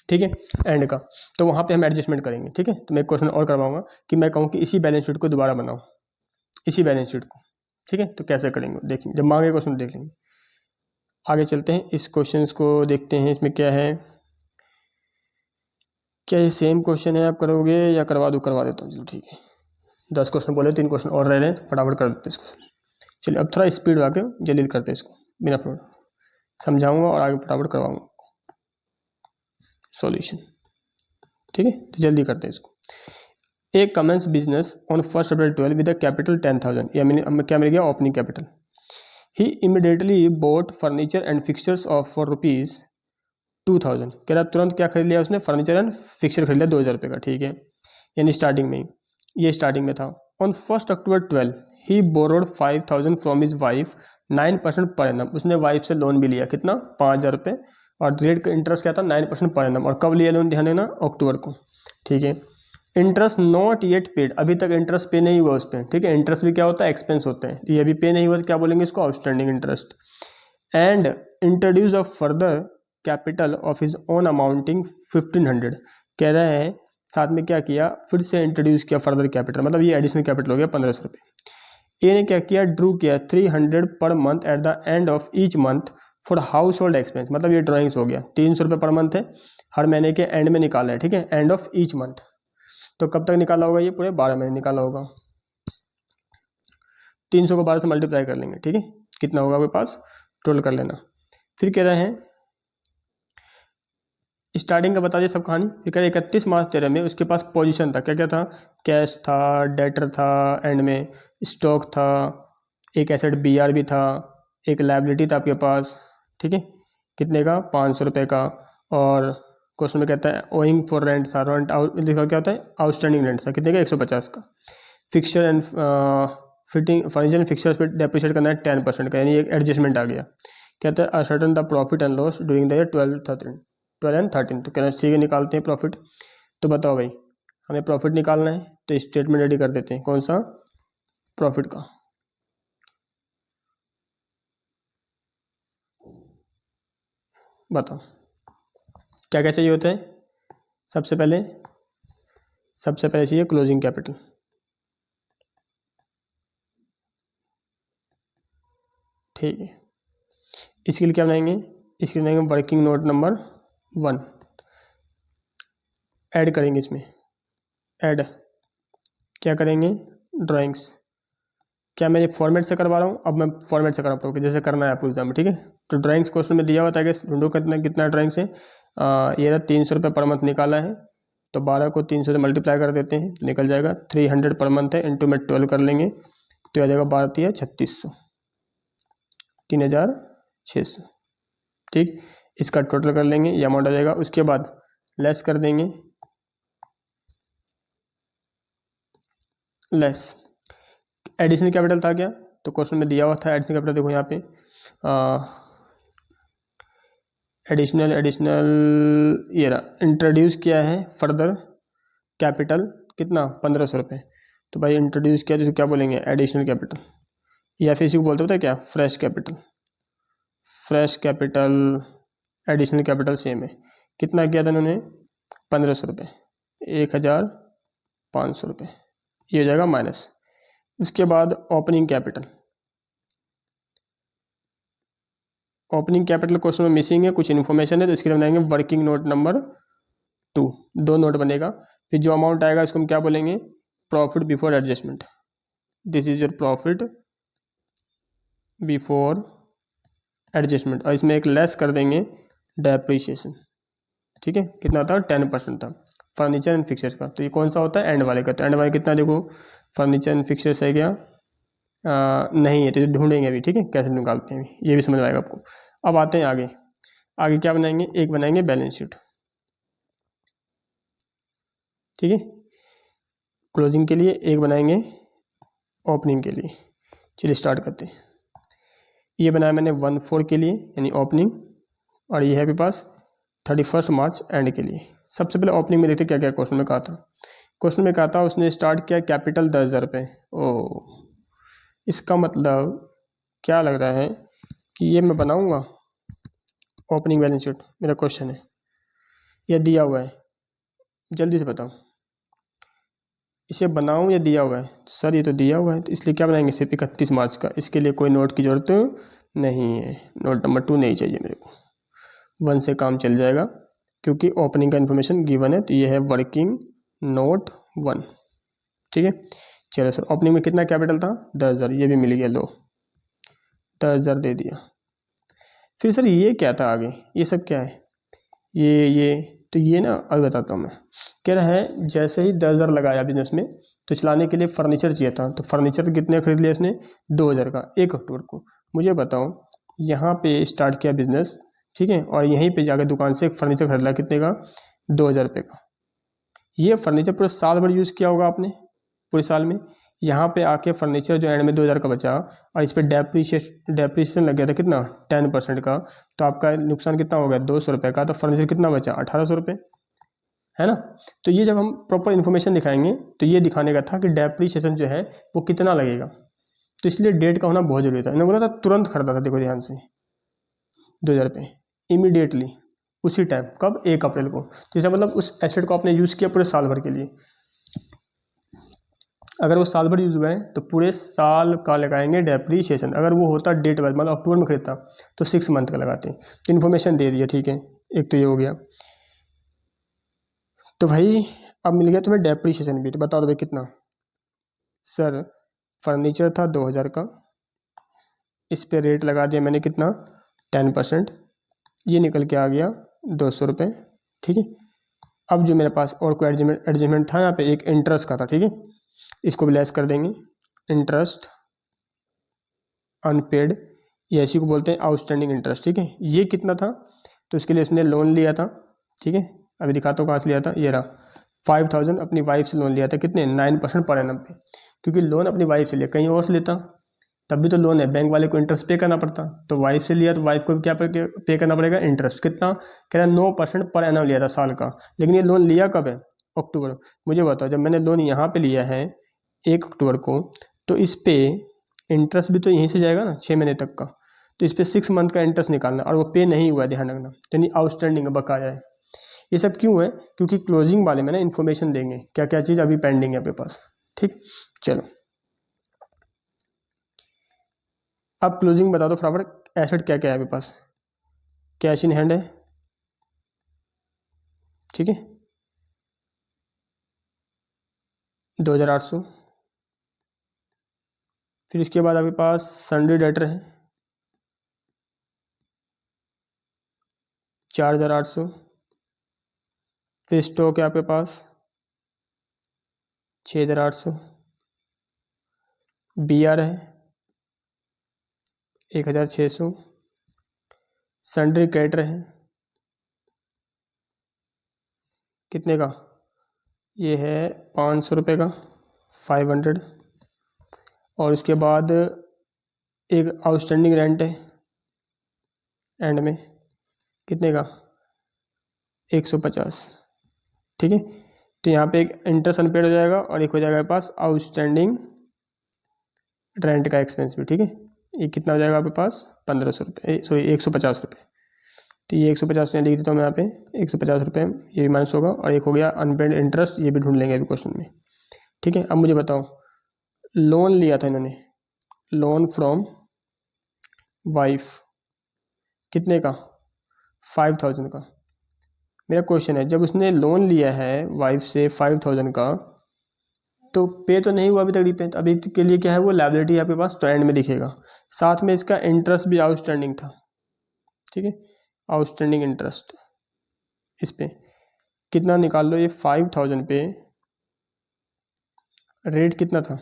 Speaker 1: ठीक है, एंड का, तो वहाँ पे हम एडजस्टमेंट करेंगे। ठीक है, तो मैं क्वेश्चन और करवाऊंगा कि मैं कहूँ कि इसी बैलेंस शीट को दोबारा बनाओ, इसी बैलेंस शीट को। ठीक है, तो कैसे करेंगे देखेंगे, जब मांगे क्वेश्चन देख लेंगे। आगे चलते हैं, इस क्वेश्चन को देखते हैं। इसमें क्या है? क्या ये सेम क्वेश्चन है, आप करोगे या करवा दूँ? करवा देता हूँ, चलो ठीक है। 10 क्वेश्चन बोले, 3 क्वेश्चन और रह रहे हैं, तो फटाफट कर देते हैं इसको। चलिए अब थोड़ा स्पीड आके जल्दी करते हैं इसको, बिना प्रॉब्लम समझाऊंगा और आगे फटाफट करवाऊंगा सॉल्यूशन। ठीक है, तो जल्दी करते हैं इसको। एक commence business on 1 April 12 with capital 10,000, या हमें क्या मिल गया? Opening capital. He immediately bought furniture and fixtures of for ₹2,000। कह रहा तुरंत क्या खरीद लिया उसने? फर्नीचर एंड फिक्सचर खरीद लिया 2,000 रुपये का। ठीक है, यानी स्टार्टिंग में ही, ये स्टार्टिंग में था। On 1 October 12 he borrowed 5,000 from his wife 9% per annum. उसने वाइफ से लोन भी लिया, कितना? 5,000 रुपये, और रेट का इंटरेस्ट क्या था? 9% पर एनम। और कब लिया लोन? ध्यान देना, अक्टूबर को। ठीक है, इंटरेस्ट नॉट येट पेड, अभी तक इंटरेस्ट पे नहीं हुआ उस पर। ठीक है, इंटरेस्ट भी क्या होता है? एक्सपेंस होते हैं। ये अभी पे नहीं हुआ तो क्या बोलेंगे इसको? Outstanding interest. And introduce a further capital of his own amounting 1,500। कह रहा है साथ में क्या किया? फिर से इंट्रोड्यूस किया फर्दर कैपिटल, मतलब ये एडिशनल कैपिटल हो गया 1,500 रुपये। ए ने क्या किया? ड्रू किया 300 per month at the end of each month for house hold expense, मतलब ये ड्राइंग्स हो गया। 300 रुपये पर मंथ है, हर महीने के एंड में निकालना है। ठीक है, एंड ऑफ ईच मंथ। तो कब तक निकाला होगा? ये पूरे 12 महीने निकाला होगा। 300 को 12 से मल्टीप्लाई कर लेंगे, ठीक है, कितना होगा आपके पास टोटल कर लेना। फिर कह रहे हैं स्टार्टिंग का बता दिया सब कहानी। फिर कह रहे 31 मार्च 13 में उसके पास पोजीशन था, क्या क्या था? कैश था, डेटर था, एंड में स्टॉक था, एक एसेट BR भी था, एक लायबिलिटी था आपके पास, ठीक है, कितने का? 500 रुपये का। और क्वेश्चन में कहता है ओइंग फॉर रेंट था, रेंट आउट लिखा क्या होता है? आउटस्टैंडिंग रेंट था, कितने का? 150 का। Fixture and fitting furniture and fixtures पे डेप्रिशिएट करना है 10% का, यानी एक एडजस्टमेंट आ गया। कहता है ascertain the profit and loss during the year 12 and 13। तो कहना ठीक है, निकालते हैं प्रॉफिट। तो बताओ भाई, हमें प्रॉफिट निकालना है, तो स्टेटमेंट रेडी कर देते हैं। कौन सा? प्रॉफिट का। बताओ क्या क्या चाहिए होता है? सबसे पहले चाहिए क्लोजिंग कैपिटल, ठीक है। इसके लिए क्या बनाएंगे? इसके लिए बनाएंगे वर्किंग नोट नंबर 1, ऐड करेंगे इसमें। ऐड क्या करेंगे? ड्राइंग्स। क्या मैं ये फॉर्मेट से करवा रहा हूँ? अब मैं फॉर्मेट से करा रहा हूँ, जैसे करना है आपको एग्जाम में, ठीक है। तो ड्राइंग्स क्वेश्चन में दिया हुआ था कि ढूंढो कितना कितना ड्राइंग्स है। ये 300 रुपये पर मंथ निकाला है, तो 12 को 300 से मल्टीप्लाई कर देते हैं, निकल जाएगा 300 पर मंथ है, इंटू में 12 कर लेंगे, तो आ जाएगा 12 3600, 3600, ठीक। इसका टोटल कर लेंगे, ये अमाउंट आ जाएगा। उसके बाद लेस कर देंगे, लेस एडिशनल कैपिटल था क्या? तो क्वेश्चन में दिया हुआ था एडिशनल कैपिटल, देखो यहाँ पे एडिशनल ये रहा, इंट्रोड्यूस किया है फर्दर कैपिटल, कितना? 1500 रुपये। तो भाई इंट्रोड्यूस किया तो क्या बोलेंगे? एडिशनल कैपिटल, या फिर इसी को बोलते होता है क्या? Fresh capital. Fresh capital, additional capital same है। कितना किया था उन्होंने? 1500 रुपये, 1500 रुपये, ये हो जाएगा माइनस। उसके बाद opening capital, opening capital question में मिसिंग है, कुछ इन्फॉर्मेशन है, तो इसके लिए बनाएंगे वर्किंग नोट नंबर 2, 2 नोट बनेगा। फिर जो अमाउंट आएगा इसको हम क्या बोलेंगे? Profit before adjustment. This is your profit before adjustment, और इसमें एक लेस कर देंगे डेप्रिसिएशन, ठीक है। कितना था? 10% था फर्नीचर एंड फिक्सर्स का। तो ये कौन सा होता है? एंड वाले का। तो एंड वाले कितना? देखो फर्नीचर एंड फिक्सर्स है क्या? नहीं है, तो ढूंढेंगे अभी, ठीक है, कैसे निकालते हैं अभी, ये भी समझ में आएगा आपको। अब आते हैं आगे। आगे क्या बनाएंगे? एक बनाएंगे बैलेंस शीट, ठीक है, क्लोजिंग के लिए। एक बनाएंगे ओपनिंग के लिए। चलिए स्टार्ट करते हैं। ये बनाया मैंने 1/4 के लिए, यानी ओपनिंग, और ये है अभी पास 31 मार्च एंड के लिए। सबसे पहले ओपनिंग में देखते क्या क्या क्वेश्चन में कहा था। क्वेश्चन में कहा था उसने स्टार्ट किया कैपिटल 10,000 रुपये। ओह, इसका मतलब क्या लग रहा है कि ये मैं बनाऊंगा ओपनिंग बैलेंस शीट? मेरा क्वेश्चन है, यह दिया हुआ है, जल्दी से बताओ, इसे बनाऊं या दिया हुआ है? सर ये तो दिया हुआ है, तो इसलिए क्या बनाएंगे? सिर्फ 31 मार्च का। इसके लिए कोई नोट की ज़रूरत नहीं है, नोट नंबर 2 नहीं चाहिए मेरे को, 1 से काम चल जाएगा, क्योंकि ओपनिंग का इन्फॉर्मेशन गिवन है। तो ये है वर्किंग नोट 1, ठीक है। चलो सर, ओपनिंग में कितना कैपिटल था? 10,000, ये भी मिल गया, लो 10,000 दे दिया। फिर सर ये क्या था आगे? ये सब क्या है? ये तो ये ना अभी बताता हूँ मैं। कह रहा है जैसे ही 10,000 लगाया बिजनेस में, तो चलाने के लिए फर्नीचर चाहिए था। तो फर्नीचर कितने खरीद लिया इसने? 2,000 का, 1 अक्टूबर को। मुझे बताओ, यहाँ पे स्टार्ट किया बिजनेस, ठीक है, और यहीं पे जाकर दुकान से एक फर्नीचर खरीदा, कितने का? 2,000 रुपये का। ये फर्नीचर पूरे साल भर यूज़ किया होगा आपने, पूरे साल में। यहाँ पे आके फर्नीचर जो एंड में 2,000 का बचा, और इस पर डेप्रीशिएशन लग गया था कितना? 10% का। तो आपका नुकसान कितना हो गया? 200 रुपये का। तो फर्नीचर कितना बचा? 1,800 रुपये, है ना। तो ये जब हम प्रॉपर इन्फॉर्मेशन दिखाएंगे, तो ये दिखाने का था कि डेप्रीशिएशन जो है वो कितना लगेगा। तो इसलिए डेट का होना बहुत जरूरी था। इन्होंने बोला था तुरंत खरीदा था, देखो ध्यान से, 2,000 रुपये इमीडिएटली, उसी टाइम। कब? 1 अप्रैल को। तो इसका मतलब उस एसेट को आपने यूज़ किया पूरे साल भर के लिए। अगर वो साल भर यूज़ हुआ है तो पूरे साल का लगाएंगे डेप्रीशिएशन। अगर वो होता डेट वाइज, मतलब अक्टूबर में खरीदता, तो 6 मंथ का लगाते। तो इन्फॉर्मेशन दे दिया, ठीक है, एक तो ये हो गया। तो भाई अब मिल गया तुम्हें डेप्रीशिएशन भी, तो बता दो भाई कितना। सर फर्नीचर था 2000 का, इस पे रेट लगा दिया मैंने कितना 10%, ये निकल के आ गया 200 रुपये। ठीक है, अब जो मेरे पास और कोई एडजस्टमेंट था यहाँ पे, एक इंटरेस्ट का था। ठीक है, इसको भी लेस कर देंगे। इंटरेस्ट अनपेड, ये इसी को बोलते हैं आउटस्टैंडिंग इंटरेस्ट। ठीक है, ये कितना था, तो इसके लिए इसने लोन लिया था। ठीक है, अभी दिखाता हूँ कहाँ से लिया था, ये रहा 5000 अपनी वाइफ से लोन लिया था। कितने 9% पर एनम पे, क्योंकि लोन अपनी वाइफ से लिया, कहीं और से लेता तब भी तो लोन है, बैंक वाले को इंटरेस्ट पे करना पड़ता। तो वाइफ से लिया तो वाइफ को भी क्या पे करना पड़ेगा, इंटरेस्ट। कितना कह रहा है 9% पर एनम लिया था साल का। लेकिन ये लोन लिया कब है, अक्टूबर। मुझे बताओ, जब मैंने लोन यहाँ पे लिया है 1 अक्टूबर को, तो इस पे इंटरेस्ट भी तो यहीं से जाएगा ना 6 महीने तक का, तो इस पर 6 मंथ का इंटरेस्ट निकालना, और वो पे नहीं हुआ है, ध्यान रखना, यानी आउटस्टैंडिंग बकाया है। ये सब क्यों है, क्योंकि क्लोजिंग वाले में ना इन्फॉर्मेशन देंगे क्या क्या चीज़ अभी पेंडिंग है आपके पास। ठीक, चलो अब क्लोजिंग बता दो फटाफट, एसेट क्या क्या है आपके पास। कैश इन हैंड है, ठीक है 2800। फिर इसके बाद आपके पास सन्ड्री डेटर है 4800। फिर स्टॉक है आपके पास 6800। बी आर है 1600। सन्ड्री क्रेडिटर है कितने का, ये है 500 रुपये का, 500। और उसके बाद एक आउटस्टैंडिंग रेंट है एंड में, कितने का 150। ठीक है, तो यहाँ पे एक इंटरेस्ट अनपेड हो जाएगा और एक हो जाएगा पास आउटस्टैंडिंग रेंट का एक्सपेंस भी। ठीक है, ये कितना हो जाएगा आपके पास 1500 रुपये, सॉरी 150 रुपये। तो ये 150 लिख देता हूँ मैं यहाँ पे, 150 रुपये ये भी माइनस होगा, और एक हो गया अनपेड इंटरेस्ट, ये भी ढूंढ लेंगे अभी क्वेश्चन में। ठीक है, अब मुझे बताओ, लोन लिया था इन्होंने, लोन फ्रॉम वाइफ, कितने का 5000 का। मेरा क्वेश्चन है, जब उसने लोन लिया है वाइफ से 5000 का, तो पे तो नहीं हुआ अभी तक रीपे, अभी के लिए क्या है वो लायबिलिटी आपके पास, तो एंड में दिखेगा। साथ में इसका इंटरेस्ट भी आउटस्टैंडिंग था। ठीक है, आउटस्टैंडिंग इंटरेस्ट इस पे कितना निकाल लो, ये 5000 पे रेट कितना था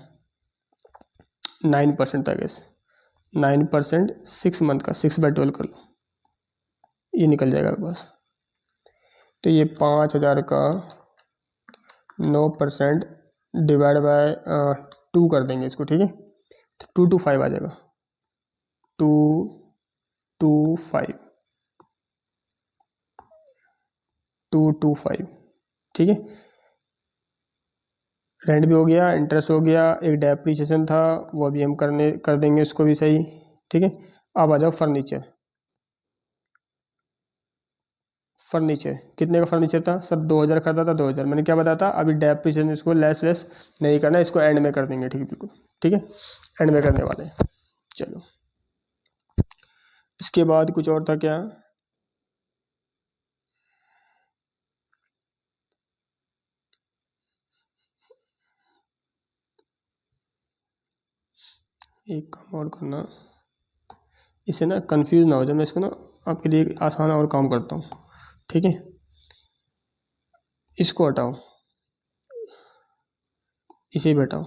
Speaker 1: 9% था गैस, 9% 6 मंथ का, 6/12 कर लो, ये निकल जाएगा आपके पास। तो ये 5000 का 9% डिवाइड बाय 2 कर देंगे इसको। ठीक है, तो 225 आ जाएगा, 225। ठीक है, रेंट भी हो गया, इंटरेस्ट हो गया, एक डेप्रीशिएशन था वो भी हम कर देंगे उसको भी सही। ठीक है, अब आ जाओ फर्नीचर। फर्नीचर कितने का फर्नीचर था सर, 2000 खरीदा था 2000, मैंने क्या बताया था, अभी डेप्रीशिएशन इसको लेस वेस नहीं करना, इसको एंड में कर देंगे। ठीक है, बिल्कुल ठीक है, एंड में करने वाले हैं। चलो इसके बाद कुछ और था क्या, एक काम और करना, इसे ना कंफ्यूज ना हो जाए, मैं इसको ना आपके लिए आसान और काम करता हूँ। ठीक है, इसको हटाओ, इसे भी हटाओ,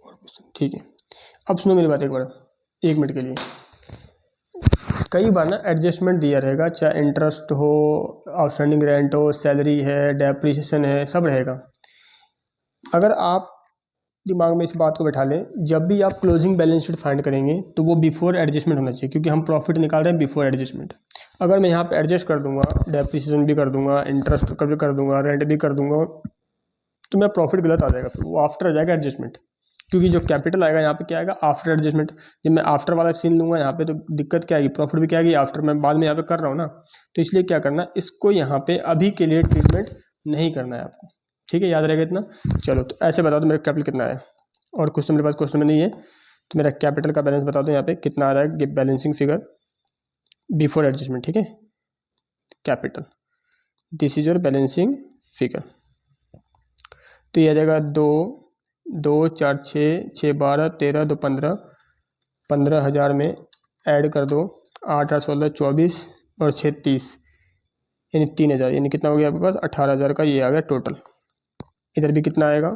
Speaker 1: और कुछ ठीक है। अब सुनो मेरी बात एक बार, 1 मिनट के लिए। कई बार ना एडजस्टमेंट दिया रहेगा, चाहे इंटरेस्ट हो, आउटस्टैंडिंग रेंट हो, सैलरी है, डेप्रीशिएशन है, सब रहेगा। अगर आप दिमाग में इस बात को बैठा लें, जब भी आप क्लोजिंग बैलेंस शीट फाइंड करेंगे तो वो बिफोर एडजस्टमेंट होना चाहिए, क्योंकि हम प्रॉफिट निकाल रहे हैं बिफोर एडजस्टमेंट। अगर मैं यहाँ पे एडजस्ट कर दूंगा, डेप्रीशिएशन भी कर दूंगा, इंटरेस्ट का भी कर दूंगा, रेंट भी कर दूंगा, तो मेरा प्रॉफिट गलत आ जाएगा, फिर वो आफ्टर आ जाएगा एडजस्टमेंट। क्योंकि जो कैपिटल आएगा यहाँ पे क्या आएगा, आफ्टर एडजस्टमेंट। जब मैं आफ्टर वाला सीन लूंगा यहाँ पे, तो दिक्कत क्या आएगी, प्रॉफिट भी क्या आएगी आफ्टर, मैं बाद में यहाँ पे कर रहा हूँ ना। तो इसलिए क्या करना, इसको यहाँ पे अभी के लिए ट्रीटमेंट नहीं करना है आपको। ठीक है, याद रहेगा इतना। चलो तो ऐसे बता दो मेरा कैपिटल कितना है, और कुछ तो मेरे पास क्वेश्चन में नहीं है, तो मेरा कैपिटल का बैलेंस बता दो यहाँ पे कितना आ रहा है, बैलेंसिंग फिगर बिफोर एडजस्टमेंट। ठीक है, capital this is your balancing figure. तो ये आ जाएगा 2 2 4 6 6 12 13 2 15, 15,000 में ऐड कर दो 8 8 16 24 और 6 30, यानी 3,000, यानी कितना हो गया आपके पास 18,000 का ये आ गया टोटल। इधर भी कितना आएगा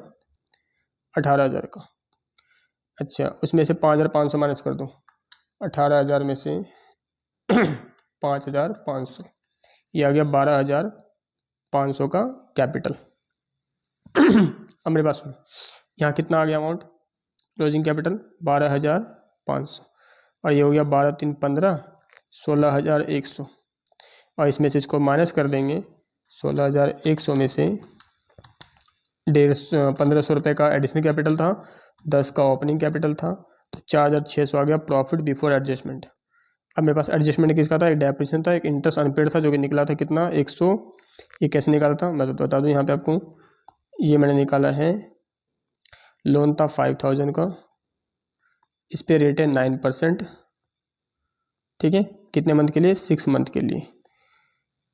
Speaker 1: 18,000 का। अच्छा, उसमें से 5,500 माइनस कर दो, 18,000 में से 5,500, ये आ गया 12,500 का कैपिटल। अब मेरे पास यहाँ कितना आ गया अमाउंट, क्लोजिंग कैपिटल 12,500, और ये हो गया 12 3 15, 16,100, और इसमें से इसको माइनस कर देंगे। 16,100 में से 1,500 रुपये का एडिशनल कैपिटल था, 10 का ओपनिंग कैपिटल था, तो 4,600 आ गया प्रॉफिट बिफोर एडजस्टमेंट। अब मेरे पास एडजस्टमेंट किसका था, एक डेप्रिसिएशन था, एक इंटरेस्ट अनपेड था, जो कि निकला था कितना 100। ये कैसे निकाला था मैं तो बता दूं यहाँ पे आपको। ये मैंने निकाला है, लोन था 5,000 का, इस पे रेट है 9%, ठीक है, कितने मंथ के लिए, 6 मंथ के लिए।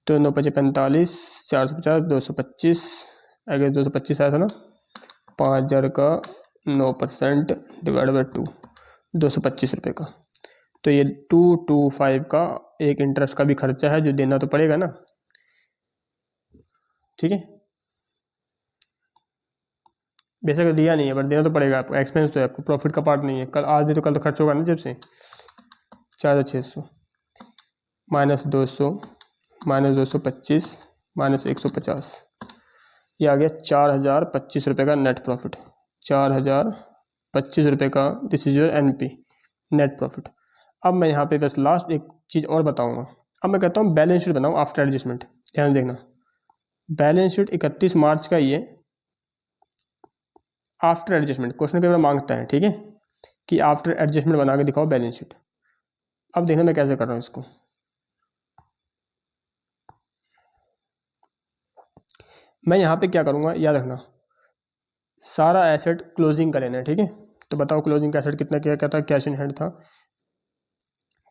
Speaker 1: तो 9 5 45, 450, 225, अगर 225 आया था ना, 5,000 का 9% डिवाइड बाई 2, 225 रुपये का। तो ये 225 का एक इंटरेस्ट का भी खर्चा है, जो देना तो पड़ेगा ना, ठीक है, बेशक दिया नहीं है बट देना तो पड़ेगा आपको, एक्सपेंस तो है आपको, प्रॉफिट का पार्ट नहीं है। कल आज दे तो कल तो खर्च होगा ना जब से। 4,600 माइनस 200 माइनस 225 माइनस 150, ये आ गया 4,025 रुपये का नेट प्रॉफिट। 4,025 रुपये का this is your NP, net profit. अब मैं यहाँ पे बस लास्ट एक चीज़ और बताऊँगा। अब मैं कहता हूँ बैलेंस शीट बनाऊँ आफ्टर एडजस्टमेंट। ध्यान देखना, बैलेंस शीट 31 मार्च का ये आफ्टर एडजस्टमेंट क्वेश्चन पेपर मांगता है, ठीक है, कि आफ्टर एडजस्टमेंट बना के दिखाओ बैलेंस शीट। अब देखना मैं कैसे कर रहा हूँ इसको। मैं यहाँ पे क्या करूँगा, याद रखना, सारा एसेट क्लोजिंग का लेना है, ठीक है। तो बताओ क्लोजिंग का एसेट कितना क्या था, कैश इन हैंड था,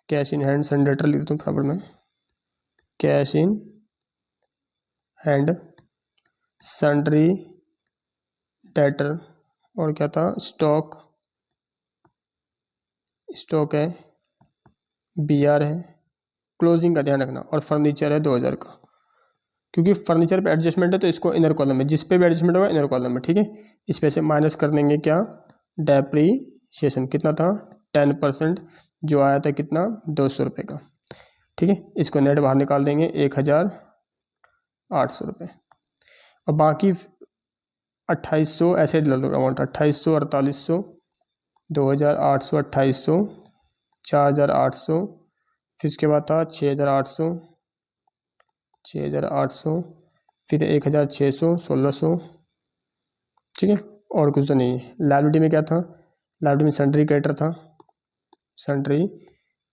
Speaker 1: cash in hand sundry debtor लिख देता हूँ फटाफट में, cash in hand sundry debtor, और क्या था, स्टॉक, स्टॉक है, BR है, क्लोजिंग का ध्यान रखना, और फर्नीचर है 2,000 का, क्योंकि फर्नीचर पे एडजस्टमेंट है तो इसको इनर कॉलम में, जिस पे भी एडजस्टमेंट होगा इनर कॉलम में, ठीक है। इस पे से माइनस कर देंगे क्या, डेप्रीशिएशन कितना था 10%, जो आया था कितना 200 रुपये का, ठीक है। इसको नेट बाहर निकाल देंगे 1,800 रुपये, और बाकी 2,800 ऐसे ले लो अमाउंट, 2,800 4,800 2,800 2,800 4,800, फिर उसके बाद था 6,800 6,800, फिर 1,600 1,600, ठीक है, और कुछ तो नहीं है। लायबिलिटी में क्या था, लायबिलिटी में सन्ड्री क्रेडिटर था, सन्ड्री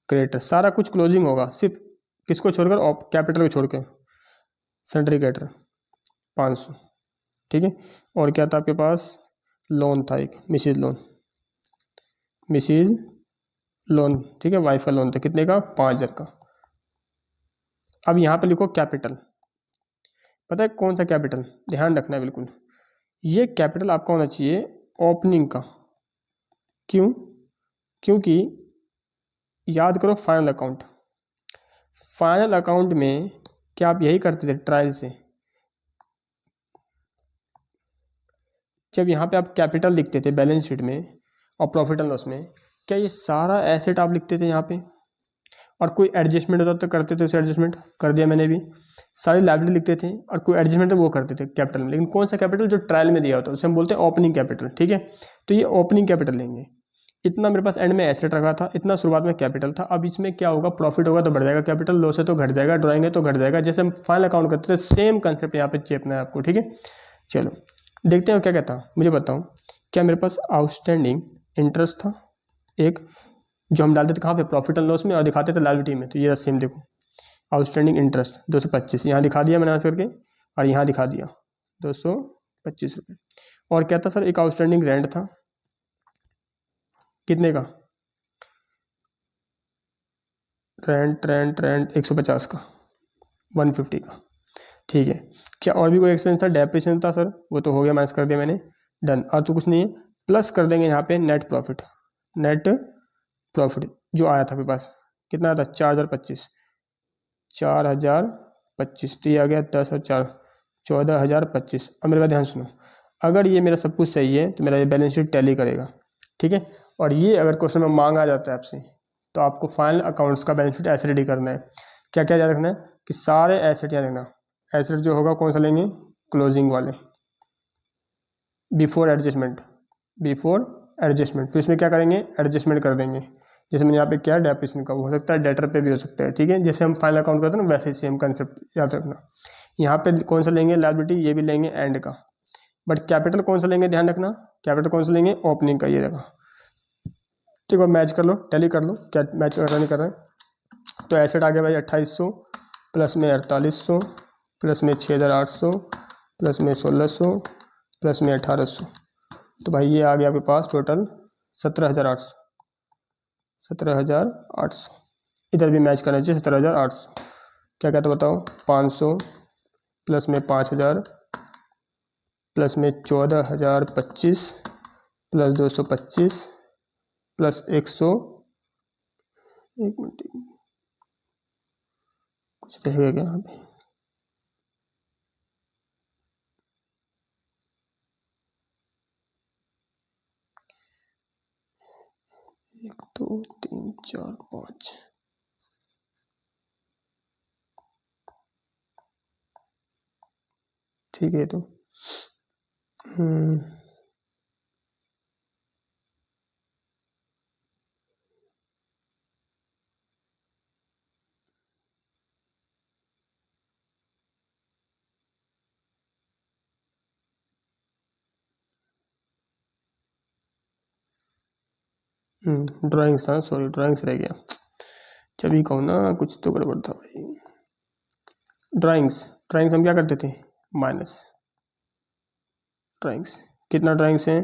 Speaker 1: क्रेडिटर, सारा कुछ क्लोजिंग होगा, सिर्फ किसको छोड़कर, कैपिटल को छोड़ के, सन्ड्री क्रेडिटर 500, ठीक है। और क्या था आपके पास, लोन था एक, मिसेज लोन, मिसेज लोन, ठीक है, वाइफ का लोन था, कितने का 5,000 का। अब यहाँ पे लिखो कैपिटल, पता है कौन सा कैपिटल, ध्यान रखना है बिल्कुल, ये कैपिटल आपका होना चाहिए ओपनिंग का। क्यों, क्योंकि याद करो फाइनल अकाउंट, फाइनल अकाउंट में क्या आप यही करते थे ट्रायल से, जब यहाँ पे आप कैपिटल लिखते थे बैलेंस शीट में और प्रॉफिट एंड लॉस में, क्या ये सारा एसेट आप लिखते थे यहाँ पे, और कोई एडजस्टमेंट होता तो करते थे, उसे एडजस्टमेंट कर दिया मैंने भी, सारी लायबिलिटी लिखते थे, और कोई एडजस्टमेंट तो वो करते थे कैपिटल में। लेकिन कौन सा कैपिटल, जो ट्रायल में दिया होता है उसे हम बोलते हैं ओपनिंग कैपिटल, ठीक है। तो ये ओपनिंग कैपिटल लेंगे, इतना मेरे पास एंड में एसेट रखा था, इतना शुरुआत में कैपिटल था। अब इसमें क्या होगा, प्रॉफिट होगा तो बढ़ जाएगा कैपिटल, लॉस है तो घट जाएगा, ड्राइंग है तो घट जाएगा, जैसे हम फाइनल अकाउंट करते थे सेम कंसेप्ट यहाँ पे चेपना है आपको, ठीक है। चलो देखते हैं क्या कहता, मुझे बताओ, क्या मेरे पास आउटस्टैंडिंग इंटरेस्ट था एक, जो हम डालते थे कहाँ पे, प्रॉफिट एंड लॉस में, और दिखाते थे लायबिलिटी में। तो ये सेम देखो, आउटस्टैंडिंग इंटरेस्ट 225, यहाँ दिखा दिया मैंने आंसर करके, और यहाँ दिखा दिया 225 रुपये। और क्या था सर, एक आउटस्टैंडिंग रेंट था, कितने का, रेंट 150 का, 150 का, ठीक है। क्या और भी कोई एक्सपेंस था? डेप्रिसिएशन था सर, वो तो हो गया, माइनस कर दिया मैंने, डन। और तो कुछ नहीं है। प्लस कर देंगे यहाँ पे नेट प्रॉफिट। नेट प्रॉफिट जो आया था मेरे पास, कितना आया था? 4025, 4025, तो ये आ गया 10 और 4, 14,025। अब मेरे बात ध्यान सुनो, अगर ये मेरा सब कुछ सही है तो मेरा ये बैलेंस शीट टैली करेगा, ठीक है। और ये अगर क्वेश्चन में मांगा जाता है आपसे, तो आपको फाइनल अकाउंट्स का बैलेंस शीट ऐसे रेडी करना है। क्या क्या याद रखना है कि सारे एसेट याद रखना। एसेट जो होगा कौन सा लेंगे? क्लोजिंग वाले, बिफोर एडजस्टमेंट, बिफोर एडजस्टमेंट। फिर इसमें क्या करेंगे? एडजस्टमेंट कर देंगे। जैसे मैंने यहाँ पे क्या डेप्रिसिएशन का, वो हो सकता है डेटर पे भी हो सकता है, ठीक है। जैसे हम फाइनल अकाउंट करते हैं ना, वैसे ही सेम कंसेप्ट याद रखना। यहाँ पे कौन सा लेंगे? लायबिलिटी, ये भी लेंगे एंड का। बट कैपिटल कौन सा लेंगे? ध्यान रखना, कैपिटल कौन सा लेंगे? ओपनिंग का, ये देखा, ठीक है। मैच कर लो, टैली कर लो, क्या मैच कर रहा नहीं कर रहा है। तो एसेट आ गया भाई 2800, प्लस में 4800, प्लस में 6800, प्लस में 1600, प्लस में 1800। तो भाई ये आ गया आपके पास टोटल 17,800, 17,800। इधर भी मैच करना चाहिए 17,800। क्या कहते बताओ? 500 प्लस में 5,000 प्लस में 14,025 प्लस 225 प्लस 100, एक मिनट कुछ रहेगा क्या यहाँ पे? एक, दो, तीन, चार, पाँच, ठीक है। तो ड्राइंग्स था, सॉरी ड्राइंग्स रह गया। चलिए कहूँ ना, कुछ तो गड़बड़ था भाई। ड्राइंग्स, ड्राइंग्स हम क्या करते थे? Minus drawings. कितना ड्राइंग्स है?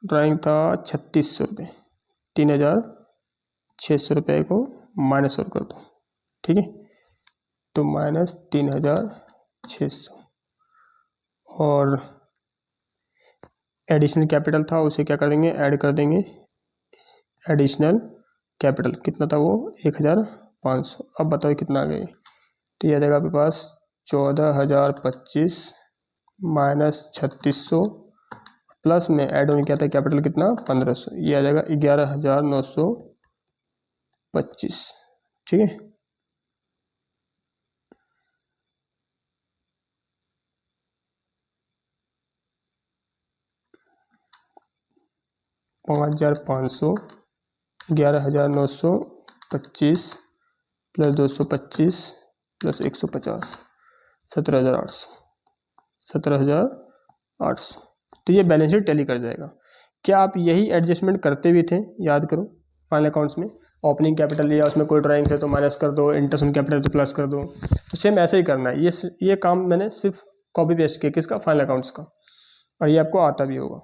Speaker 1: ड्राइंग था 3600 रुपये, 3,600 रुपये को माइनस और कर दो, ठीक है। तो माइनस 3,600। और एडिशनल कैपिटल था, उसे क्या कर देंगे? ऐड कर देंगे। एडिशनल कैपिटल कितना था? वो 1,500। अब बताओ कितना आ गया? तो ये आ जाएगा आपके पास 14,025 माइनस 3600, प्लस में ऐड होने क्या था कैपिटल कितना? 1,500। ये आ जाएगा 11,925, ठीक है। $5,500, 11,925 प्लस 225 प्लस 150, 17,800, 17,800। तो ये बैलेंस शीट टैली कर जाएगा। क्या आप यही एडजस्टमेंट करते भी थे? याद करो, फाइनल अकाउंट्स में ओपनिंग कैपिटल लिया, उसमें कोई ड्राइंग्स है तो माइनस कर दो, इंटरेस्ट ऑन कैपिटल तो प्लस कर दो। तो सेम ऐसे ही करना है। ये काम मैंने सिर्फ कॉपी पेस्ट किया, किसका? फाइनल अकाउंट्स का। और ये आपको आता भी होगा।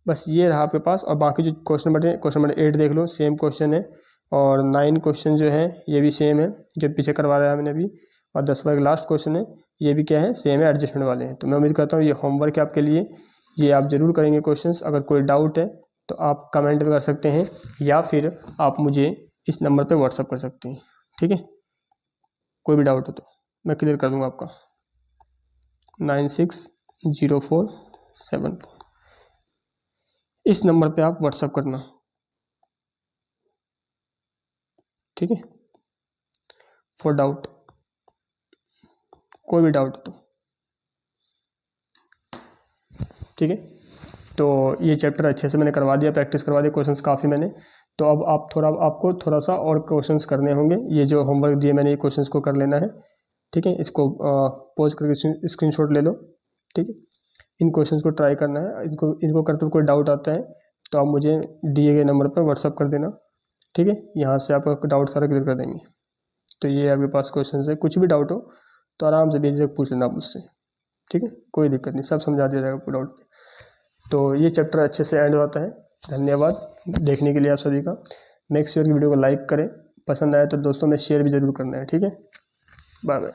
Speaker 1: बस ये रहा आपके पास। और बाकी जो क्वेश्चन नंबर है, क्वेश्चन नंबर 8 देख लो, सेम क्वेश्चन है। और 9 क्वेश्चन जो है ये भी सेम है, जो पीछे करवा रहा है मैंने अभी। और 10वां लास्ट क्वेश्चन है, ये भी क्या है? सेम है, एडजस्टमेंट वाले हैं। तो मैं उम्मीद करता हूँ ये होमवर्क है आपके लिए, ये आप ज़रूर करेंगे क्वेश्चंस। अगर कोई डाउट है तो आप कमेंट में कर सकते हैं, या फिर आप मुझे इस नंबर पे व्हाट्सअप कर सकते हैं, ठीक है। कोई भी डाउट हो तो मैं क्लियर कर दूँगा आपका। 960474, इस नंबर पे आप व्हाट्सअप करना, ठीक है। फॉर डाउट, कोई भी डाउट तो, ठीक है। तो ये चैप्टर अच्छे से मैंने करवा दिया, प्रैक्टिस करवा दिया, क्वेश्चंस काफ़ी मैंने। तो अब आपको थोड़ा सा और क्वेश्चंस करने होंगे। ये जो होमवर्क दिए मैंने, ये क्वेश्चंस को कर लेना है, ठीक है। इसको पॉज करके स्क्रीनशॉट ले लो, ठीक है। इन क्वेश्चंस को ट्राई करना है। इनको करते हुए कोई डाउट आता है तो आप मुझे दिए गए नंबर पर व्हाट्सअप कर देना, ठीक है। यहाँ से आपका डाउट सारा क्लियर कर देंगे। तो ये आपके पास क्वेश्चन है, कुछ भी डाउट हो तो आराम से बेझिझक पूछ लेना आप मुझसे, ठीक है। कोई दिक्कत नहीं, सब समझा दिया जाएगा आपको डाउट। तो ये चैप्टर अच्छे से एंड होता है। धन्यवाद देखने के लिए आप सभी का। मेक श्योर की वीडियो को लाइक करें, पसंद आए तो दोस्तों में शेयर भी ज़रूर करना है, ठीक है। Bye bye.